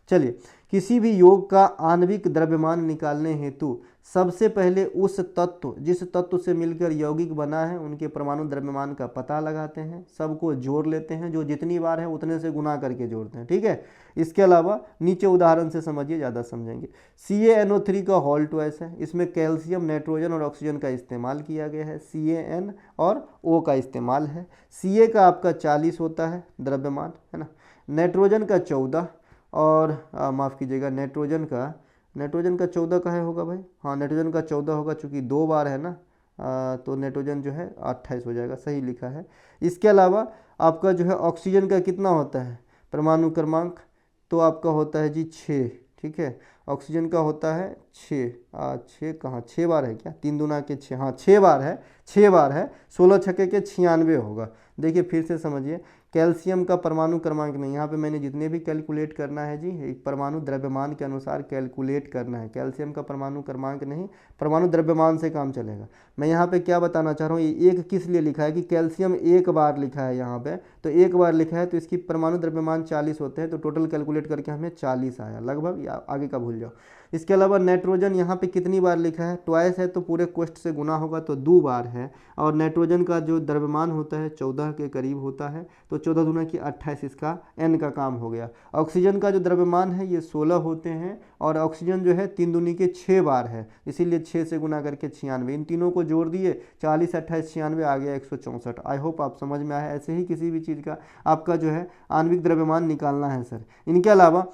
चलिए, किसी भी योग का आणविक द्रव्यमान निकालने हेतु सबसे पहले उस तत्व जिस तत्व से मिलकर यौगिक बना है उनके परमाणु द्रव्यमान का पता लगाते हैं, सबको जोड़ लेते हैं, जो जितनी बार है उतने से गुना करके जोड़ते हैं, ठीक है। इसके अलावा नीचे उदाहरण से समझिए, ज़्यादा समझेंगे। CaNO3 का हॉल्ट वाइज है, इसमें कैल्शियम, नाइट्रोजन और ऑक्सीजन का इस्तेमाल किया गया है, CaN और O का इस्तेमाल है। Ca का आपका 40 होता है द्रव्यमान, है ना। नाइट्रोजन का 14 और माफ़ कीजिएगा नाइट्रोजन का 14 का है होगा भाई, हाँ नाइट्रोजन का 14 होगा, चूँकि 2 बार है ना, तो नाइट्रोजन जो है 28 हो जाएगा, सही लिखा है। इसके अलावा आपका जो है ऑक्सीजन का कितना होता है परमाणु क्रमांक, तो आपका होता है जी 6, ठीक है। ऑक्सीजन का होता है 6 कहाँ 6 बार है क्या, 3 दूना के 6, हाँ 6 बार है, 6 बार है, 16 छक्के के 96 होगा। देखिए फिर से समझिए, कैल्शियम का परमाणु क्रमांक नहीं, यहाँ पे मैंने जितने भी कैलकुलेट करना है जी एक परमाणु द्रव्यमान के अनुसार कैलकुलेट करना है, कैल्शियम का परमाणु क्रमांक नहीं, परमाणु द्रव्यमान से काम चलेगा। मैं यहाँ पे क्या बताना चाह रहा हूँ, ये एक किस लिए लिखा है कि कैल्शियम एक बार लिखा है यहाँ पे, तो एक बार लिखा है तो इसकी परमाणु द्रव्यमान 40 होते हैं, तो टोटल कैलकुलेट करके हमें 40 आया लगभग, या आगे का भूल जाओ। इसके अलावा नाइट्रोजन यहाँ पे कितनी बार लिखा है, ट्वाइस है तो पूरे क्वेश्चन से गुना होगा तो 2 बार है, और नाइट्रोजन का जो द्रव्यमान होता है 14 के करीब होता है, तो 14 दूना की 28, इसका n का काम हो गया। ऑक्सीजन का जो द्रव्यमान है ये 16 होते हैं, और ऑक्सीजन जो है 3 दूनी के 6 बार है, इसीलिए 6 से गुना करके 96, इन तीनों को जोड़ दिए 40 28 96 आ गया 164। आई होप आप समझ में आया। ऐसे ही किसी भी चीज़ का आपका जो है आणविक द्रव्यमान निकालना है सर। इनके अलावा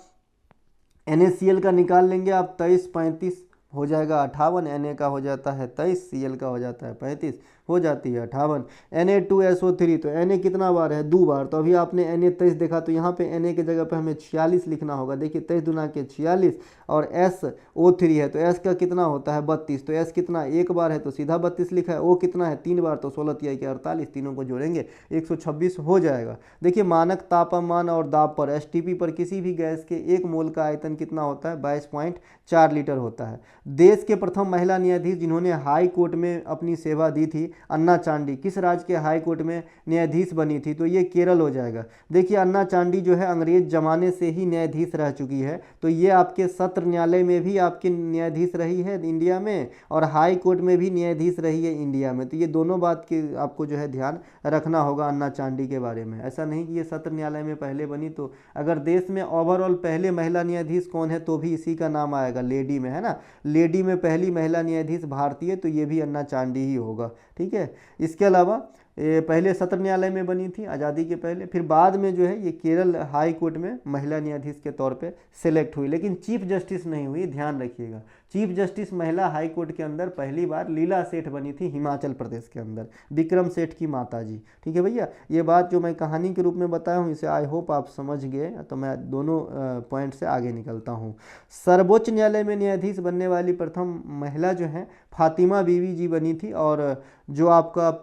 NaCl का निकाल लेंगे आप, 23 35 हो जाएगा 58, Na का हो जाता है 23, Cl का हो जाता है 35, हो जाती है 58। Na2SO3, तो Na कितना बार है, 2 बार, तो अभी आपने Na 23 देखा, तो यहाँ पे Na के जगह पे हमें 46 लिखना होगा। देखिए 23 दूना के 46, और SO3 है तो S का कितना होता है 32, तो S कितना एक बार है तो सीधा 32 लिखा है, O कितना है 3 बार, तो 16 तिहाई के 48, तीनों को जोड़ेंगे 126 हो जाएगा। देखिए मानक तापमान और दाब पर STP पर किसी भी गैस के 1 मोल का आयतन कितना होता है, 22.4 लीटर होता है। देश के प्रथम महिला न्यायाधीश जिन्होंने हाई कोर्ट में अपनी सेवा दी थी, अन्ना चांडी, किस राज्य के हाई कोर्ट में न्यायाधीश बनी थी, तो ये केरल हो जाएगा। देखिए अन्ना चांडी जो है अंग्रेज जमाने से ही न्यायाधीश रह चुकी है, तो ये आपके सत्र न्यायालय में भी आपकी न्यायाधीश रही है इंडिया में, और हाई कोर्ट में भी न्यायाधीश रही है इंडिया में, तो ये दोनों बात की आपको जो है ध्यान रखना होगा अन्ना चांडी के बारे में। ऐसा नहीं कि ये सत्र न्यायालय में पहले बनी, तो अगर देश में ओवरऑल पहले महिला न्यायाधीश कौन है तो भी इसी का नाम आएगा, लेडी में, है ना, लेडी में पहली महिला न्यायाधीश भारतीय, तो ये भी अन्ना चांडी ही होगा। ठीक है, इसके अलावा ये पहले सत्र न्यायालय में बनी थी आज़ादी के पहले, फिर बाद में जो है ये केरल हाई कोर्ट में महिला न्यायाधीश के तौर पे सिलेक्ट हुई, लेकिन चीफ जस्टिस नहीं हुई, ध्यान रखिएगा। चीफ जस्टिस महिला हाई कोर्ट के अंदर पहली बार लीला सेठ बनी थी हिमाचल प्रदेश के अंदर, विक्रम सेठ की माता जी। ठीक है भैया, ये बात जो मैं कहानी के रूप में बताया हूँ इसे आई होप आप समझ गए, तो मैं दोनों पॉइंट से आगे निकलता हूँ। सर्वोच्च न्यायालय में न्यायाधीश बनने वाली प्रथम महिला जो है फातिमा बीवी जी बनी थी, और जो आपका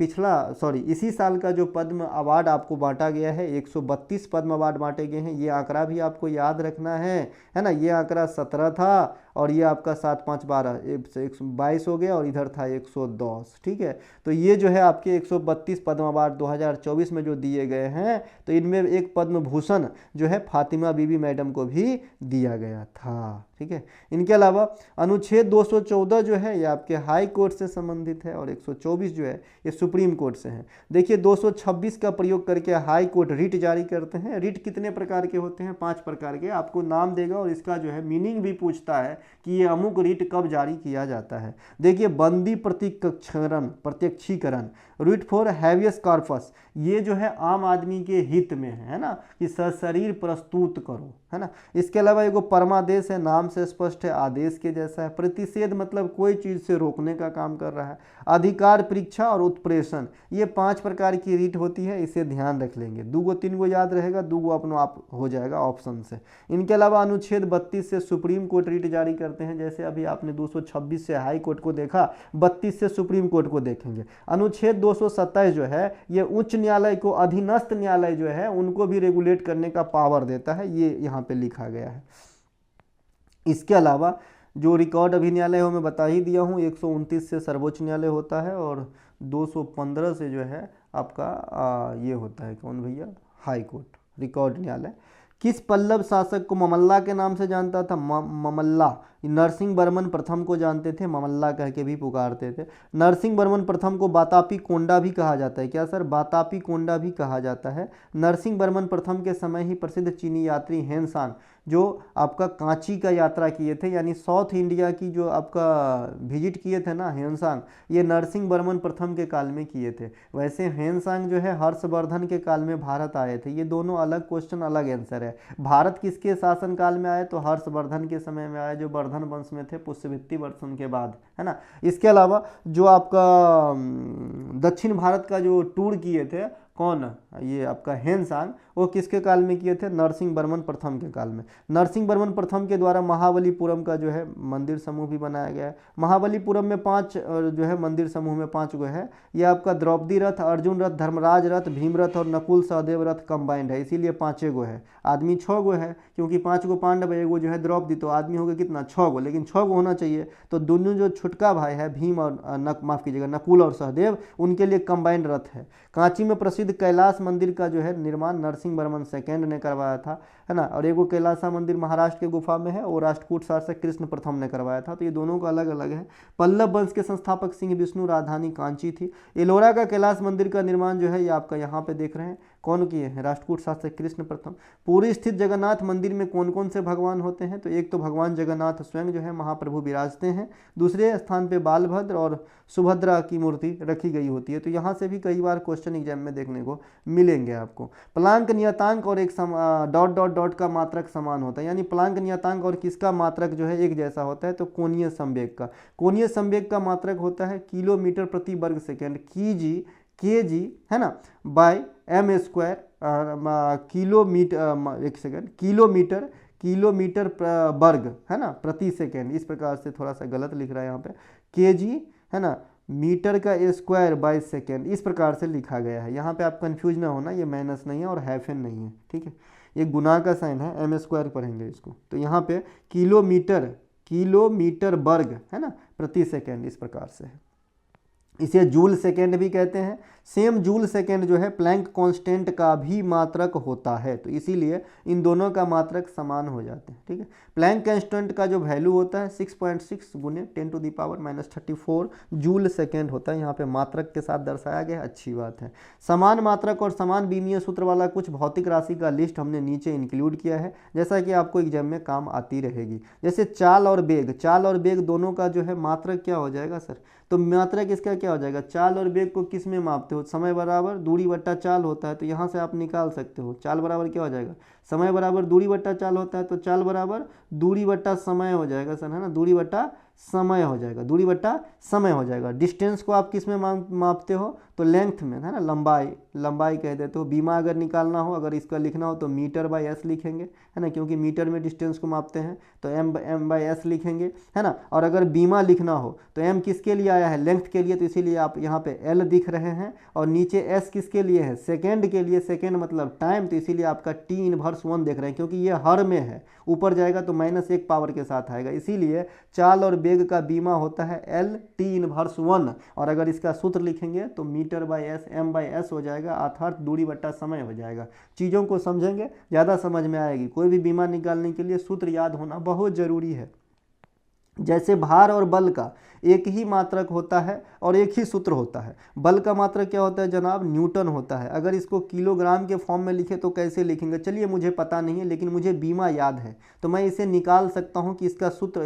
इसी साल का जो पद्म अवार्ड आपको बांटा गया है, 132 पद्म अवार्ड बांटे गए हैं, ये आंकड़ा भी आपको याद रखना है ना। ये आंकड़ा 17 था, और ये आपका 7 5 12 122 हो गया, और इधर था 110। ठीक है, तो ये जो है आपके 132 पद्म अवार्ड 2024 में जो दिए गए हैं, तो इनमें एक पद्म भूषण जो है फातिमा बीबी मैडम को भी दिया गया था। ठीक है, इनके अलावा अनुच्छेद 214 जो है ये आपके हाई कोर्ट से संबंधित है, और 124 जो है ये सुप्रीम कोर्ट से है। देखिए 226 का प्रयोग करके हाई कोर्ट रिट जारी करते हैं। रिट कितने प्रकार के होते हैं, 5 प्रकार के, आपको नाम देगा और इसका जो है मीनिंग भी पूछता है कि ये अमुक रिट कब जारी किया जाता है। देखिए बंदी प्रत्यक्षीकरण, रिट फॉर हैवियस कॉर्पस, ये जो है आम आदमी के हित में है ना, कि सशरीर प्रस्तुत करो, है ना। इसके अलावा एगो परमादेश है, नाम से स्पष्ट है, आदेश के जैसा है। प्रतिषेध मतलब कोई चीज़ से रोकने का काम कर रहा है। अधिकार परीक्षा और उत्प्रेषण, ये 5 प्रकार की रीट होती है, इसे ध्यान रख लेंगे। 2 3 गो याद रहेगा, 2 अपने आप हो जाएगा ऑप्शन से। इनके अलावा अनुच्छेद 32 से सुप्रीम कोर्ट रीट जारी करते हैं, जैसे अभी आपने 226 से हाई कोर्ट को देखा, 32 से सुप्रीम कोर्ट को देखेंगे। अनुच्छेद 227 जो है ये उच्च न्यायालय को, अधीनस्थ न्यायालय जो है उनको भी रेगुलेट करने का पावर देता है, ये यहाँ पे लिखा गया है। इसके अलावा जो रिकॉर्ड अभी न्यायालय हो मैं बता ही दिया हूँ, 129 से सर्वोच्च न्यायालय होता है, और 215 से जो है आपका ये होता है कौन भैया, हाई कोर्ट, रिकॉर्ड न्यायालय। किस पल्लव शासक को ममल्ला के नाम से जानता था, ममल्ला, नरसिंह वर्मन प्रथम को जानते थे, ममल्ला कह के भी पुकारते थे। नरसिंह वर्मन प्रथम को बातापी कोंडा भी कहा जाता है, क्या सर, बातापी कोंडा भी कहा जाता है। नरसिंह वर्मन प्रथम के समय ही प्रसिद्ध चीनी यात्री हेनसांग जो आपका कांची का यात्रा किए थे, यानी साउथ इंडिया की जो आपका विजिट किए थे ना हेनसांग, ये नरसिंह वर्मन प्रथम के काल में किए थे। वैसे हेनसांग जो है हर्षवर्धन के काल में भारत आए थे। ये दोनों अलग क्वेश्चन, अलग आंसर है। भारत किसके शासन काल में आए, तो हर्षवर्धन के समय में आए, जो वर्धन वंश में थे, पुष्यवृत्ति वर्ष उनके बाद, है ना। इसके अलावा जो आपका दक्षिण भारत का जो टूर किए थे कौन, ये आपका हेनसांग, वो किसके काल में किए थे, नरसिंह वर्मन प्रथम के काल में। नरसिंह वर्मन प्रथम के द्वारा महाबलीपुरम का जो है मंदिर समूह भी बनाया गया है। महाबलीपुरम में 5 जो है मंदिर समूह में 5 गो है। ये आपका द्रौपदी रथ, अर्जुन रथ, धर्मराज रथ, भीम रथ और नकुल सहदेव रथ कंबाइंड है, इसीलिए 5 गो है। आदमी 6 गो है, क्योंकि 5 गो पांडव, एगो जो है द्रौपदी, तो आदमी हो गया कितना, 6 गो, लेकिन 6 गो होना चाहिए। तो दोनों जो छुटका भाई है भीम और माफ कीजिएगा नकुल और सहदेव, उनके लिए कंबाइंड रथ है। कांची में प्रसिद्ध कैलाश मंदिर का जो है निर्माण नरसिंह वर्मन सेकेंड ने करवाया था, है ना। और एगो कैलासा मंदिर महाराष्ट्र के गुफा में है, वो राष्ट्रकूट शासक कृष्ण प्रथम ने करवाया था। तो ये दोनों का अलग अलग है। पल्लव वंश के संस्थापक सिंह विष्णु, राजधानी कांची थी। एलोरा का कैलाश मंदिर का निर्माण जो है ये आपका यहाँ पे देख रहे हैं, कौन किए हैं, राष्ट्रकूट शासक कृष्ण प्रथम। पुरी स्थित जगन्नाथ मंदिर में कौन कौन से भगवान होते हैं, तो एक तो भगवान जगन्नाथ स्वयं जो है महाप्रभु विराजते हैं, दूसरे स्थान पे बालभद्र और सुभद्रा की मूर्ति रखी गई होती है। तो यहाँ से भी कई बार क्वेश्चन एग्जाम में देखने को मिलेंगे आपको। प्लांक नियतांक और एक डॉट डॉट डॉट का मात्रक समान होता है, यानी प्लांक नियतांक और किसका मात्रक जो है एक जैसा होता है, तो कोणीय संवेग का। कोणीय संवेग का मात्रक होता है किलोमीटर प्रति वर्ग सेकेंड, केजी है ना, बाय m स्क्वायर, किलोमीटर, एक सेकेंड, किलोमीटर वर्ग है ना प्रति सेकेंड। इस प्रकार से थोड़ा सा गलत लिख रहा है यहाँ पे, केजी है ना, मीटर का स्क्वायर बाय सेकेंड, इस प्रकार से लिखा गया है। यहाँ पे आप कंफ्यूज ना होना, ये माइनस नहीं है और हाइफन नहीं है, ठीक है, ये गुना का साइन है, m स्क्वायर पढ़ेंगे इसको। तो यहाँ पे किलोमीटर वर्ग है ना प्रति सेकेंड, इस प्रकार से है। इसे जूल सेकेंड भी कहते हैं। सेम जूल सेकेंड जो है प्लैंक कांस्टेंट का भी मात्रक होता है, तो इसीलिए इन दोनों का मात्रक समान हो जाते हैं, ठीक है। प्लैंक कांस्टेंट का जो वैल्यू होता है 6.6 गुने 10⁻⁻34 जूल सेकेंड होता है। यहाँ पे मात्रक के साथ दर्शाया गया, अच्छी बात है। समान मात्रक और समान बीमीय सूत्र वाला कुछ भौतिक राशि का लिस्ट हमने नीचे इंक्लूड किया है, जैसा कि आपको एग्जाम में काम आती रहेगी। जैसे चाल और बेग दोनों का जो है मात्रक क्या हो जाएगा सर, तो मात्रक इसका क्या हो जाएगा, चाल और बेग को किस में मापते हो, समय बराबर दूरी बट्टा चाल होता है, तो यहाँ से आप निकाल सकते हो। चाल बराबर क्या हो जाएगा, समय बराबर दूरी बट्टा चाल होता है, तो चाल बराबर दूरी बट्टा समय हो जाएगा सर, है ना, दूरी बट्टा समय हो जाएगा, दूरी बट्टा समय हो जाएगा। डिस्टेंस को आप किस में मापते हो, तो लेंथ में, है ना, लंबाई कह देते हो। बीमा अगर निकालना हो, अगर इसका लिखना हो तो मीटर बाय एस लिखेंगे, है ना, क्योंकि मीटर में डिस्टेंस को मापते हैं, तो एम बाय एस लिखेंगे, है ना। और अगर बीमा लिखना हो तो एम किसके लिए आया है, लेंथ के लिए, तो इसीलिए आप यहाँ पे एल दिख रहे हैं, और नीचे एस किसके लिए है, सेकेंड के लिए, सेकेंड मतलब टाइम, तो इसीलिए आपका T−1 देख रहे हैं, क्योंकि ये हर में है, ऊपर जाएगा तो -1 पावर के साथ आएगा, इसीलिए चाल और बेग का बीमा होता है L T−1। और अगर इसका सूत्र लिखेंगे तो metre by S, M by S हो जाएगा, अर्थात दूरी बट्टा समय हो जाएगा। चीज़ों को समझेंगे ज़्यादा समझ में आएगी। कोई भी बीमा निकालने के लिए सूत्र याद होना बहुत ज़रूरी है। जैसे भार और बल का एक ही मात्रक होता है और एक ही सूत्र होता है। बल का मात्रक क्या होता है जनाब, न्यूटन होता है। अगर इसको किलोग्राम के फॉर्म में लिखे तो कैसे लिखेंगे, चलिए मुझे पता नहीं है, लेकिन मुझे बीमा याद है, तो मैं इसे निकाल सकता हूं कि इसका सूत्र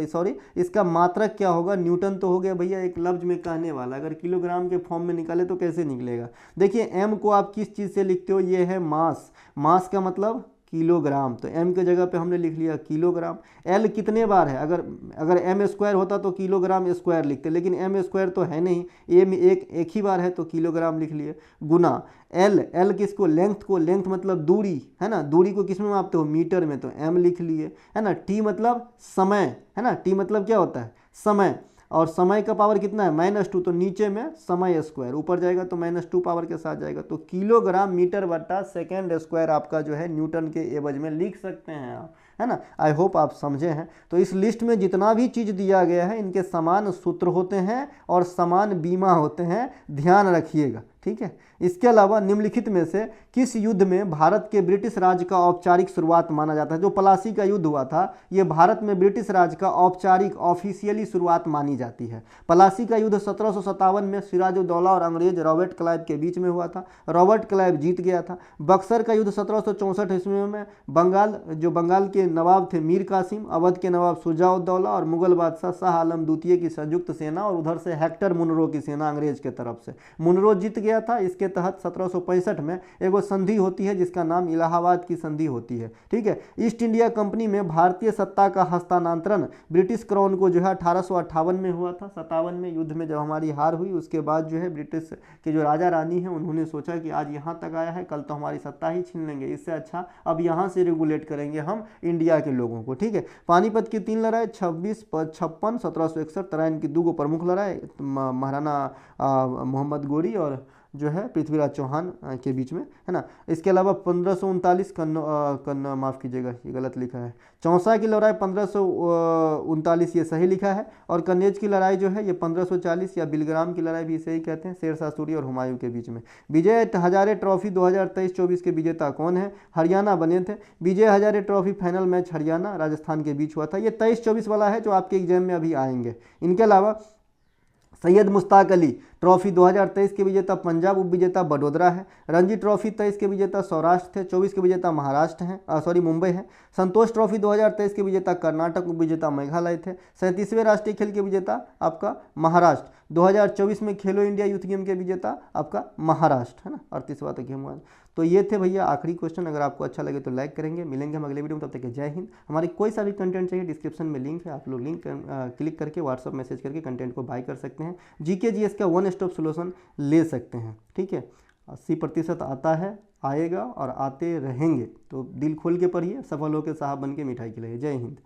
इसका मात्रक क्या होगा, न्यूटन तो हो गया भैया एक लफ्ज में कहने वाला। अगर किलोग्राम के फॉर्म में निकाले तो कैसे निकलेगा, देखिए एम को आप किस चीज़ से लिखते हो, ये है मास का मतलब किलोग्राम, तो m के जगह पे हमने लिख लिया किलोग्राम। l कितने बार है, अगर m स्क्वायर होता तो किलोग्राम स्क्वायर लिखते, लेकिन m स्क्वायर तो है नहीं, a में एक ही बार है तो किलोग्राम लिख लिए। गुना l किसको, लेंथ मतलब दूरी, है ना, दूरी को किस में मापते हो, मीटर में, तो m लिख लिए, है ना। t मतलब समय, है ना, t मतलब क्या होता है, समय, और समय का पावर कितना है, -2, तो नीचे में समय स्क्वायर, ऊपर जाएगा तो -2 पावर के साथ जाएगा, तो किलोग्राम मीटर बट्टा सेकेंड स्क्वायर आपका जो है न्यूटन के एवज में लिख सकते हैं आप, है ना। आई होप आप समझे हैं। तो इस लिस्ट में जितना भी चीज़ दिया गया है इनके समान सूत्र होते हैं और समान बीमा होते हैं, ध्यान रखिएगा, ठीक है। इसके अलावा निम्नलिखित में से किस युद्ध में भारत के ब्रिटिश राज का औपचारिक शुरुआत माना जाता है। जो प्लासी का युद्ध हुआ था ये भारत में ब्रिटिश राज का औपचारिक ऑफिशियली शुरुआत मानी जाती है। प्लासी का युद्ध 1757 में सिराजुद्दौला और अंग्रेज रॉबर्ट क्लाइव के बीच में हुआ था। रॉबर्ट क्लाइव जीत गया था। बक्सर का युद्ध 1764 ईस्वी में बंगाल के नवाब थे मीर कासिम, अवध के नवाब शुजाउद्दौला और मुगल बादशाह शाह आलम द्वितीय की संयुक्त सेना, और उधर से हेक्टर मुनरो की सेना अंग्रेज के तरफ से। मुनरो जीत गया था। इसके तहत 1765 में एगो संधि होती है जिसका नाम इलाहाबाद की संधि होती है। ठीक है, ईस्ट इंडिया कंपनी में भारतीय सत्ता का हस्तांतरण ब्रिटिश क्राउन को जो है 1858 में हुआ था। 57 में युद्ध में जब हमारी हार हुई उसके बाद जो है ब्रिटिश के जो राजा रानी हैं उन्होंने सोचा कि आज यहाँ तक आया है, कल तो हमारी सत्ता ही छीन लेंगे, इससे अच्छा अब यहाँ से रेगुलेट करेंगे हम इंडिया के लोगों को। ठीक है, पानीपत की 3 लड़ाई 26, 56, 1761 तराइन की 2 प्रमुख लड़ाई महाराणा मोहम्मद गोरी और जो है पृथ्वीराज चौहान के बीच में, है ना। इसके अलावा 1539 कन्न माफ़ कीजिएगा ये गलत लिखा है, चौसा की लड़ाई 1539 ये सही लिखा है, और कन्नेज की लड़ाई जो है ये 1540 या बिलग्राम की लड़ाई भी सही कहते हैं, शेरशाह सूरी और हुमायूं के बीच में। विजय हजारे ट्रॉफी 2023-24 के विजेता कौन है? हरियाणा बने थे। Vijay Hazare trophy final match Haryana Rajasthan के बीच हुआ था। ये 23-24 वाला है जो आपके एग्जाम में अभी आएंगे। इनके अलावा सैयद मुश्ताक अली ट्रॉफी 2023 के विजेता पंजाब, उप विजेता बड़ोदरा है। रणजी ट्रॉफी 23 के विजेता सौराष्ट्र थे, 24 के विजेता महाराष्ट्र हैं, मुंबई है। संतोष ट्रॉफी 2023 के विजेता कर्नाटक, उप विजेता मेघालय थे। 37वें राष्ट्रीय खेल के विजेता आपका महाराष्ट्र। 2024 में खेलो इंडिया यूथ गेम के विजेता आपका महाराष्ट्र, है ना। 38वां तक गेम हुआ। तो ये थे भैया आखिरी क्वेश्चन। अगर आपको अच्छा लगे तो लाइक करेंगे। मिलेंगे हम अगले वीडियो में, तब तक के जय हिंद। हमारी कोई सा भी कंटेंट चाहिए डिस्क्रिप्शन में लिंक है, आप लोग लिंक क्लिक करके व्हाट्सअप मैसेज करके कंटेंट को बाय कर सकते हैं। जीके जीएस का 1 स्टॉप सोल्यूशन ले सकते हैं। ठीक है, 80% आता है, आएगा और आते रहेंगे। तो दिल खोल के पढ़िए, सफल होकर साहब बन के मिठाई खिलाइए। जय हिंद।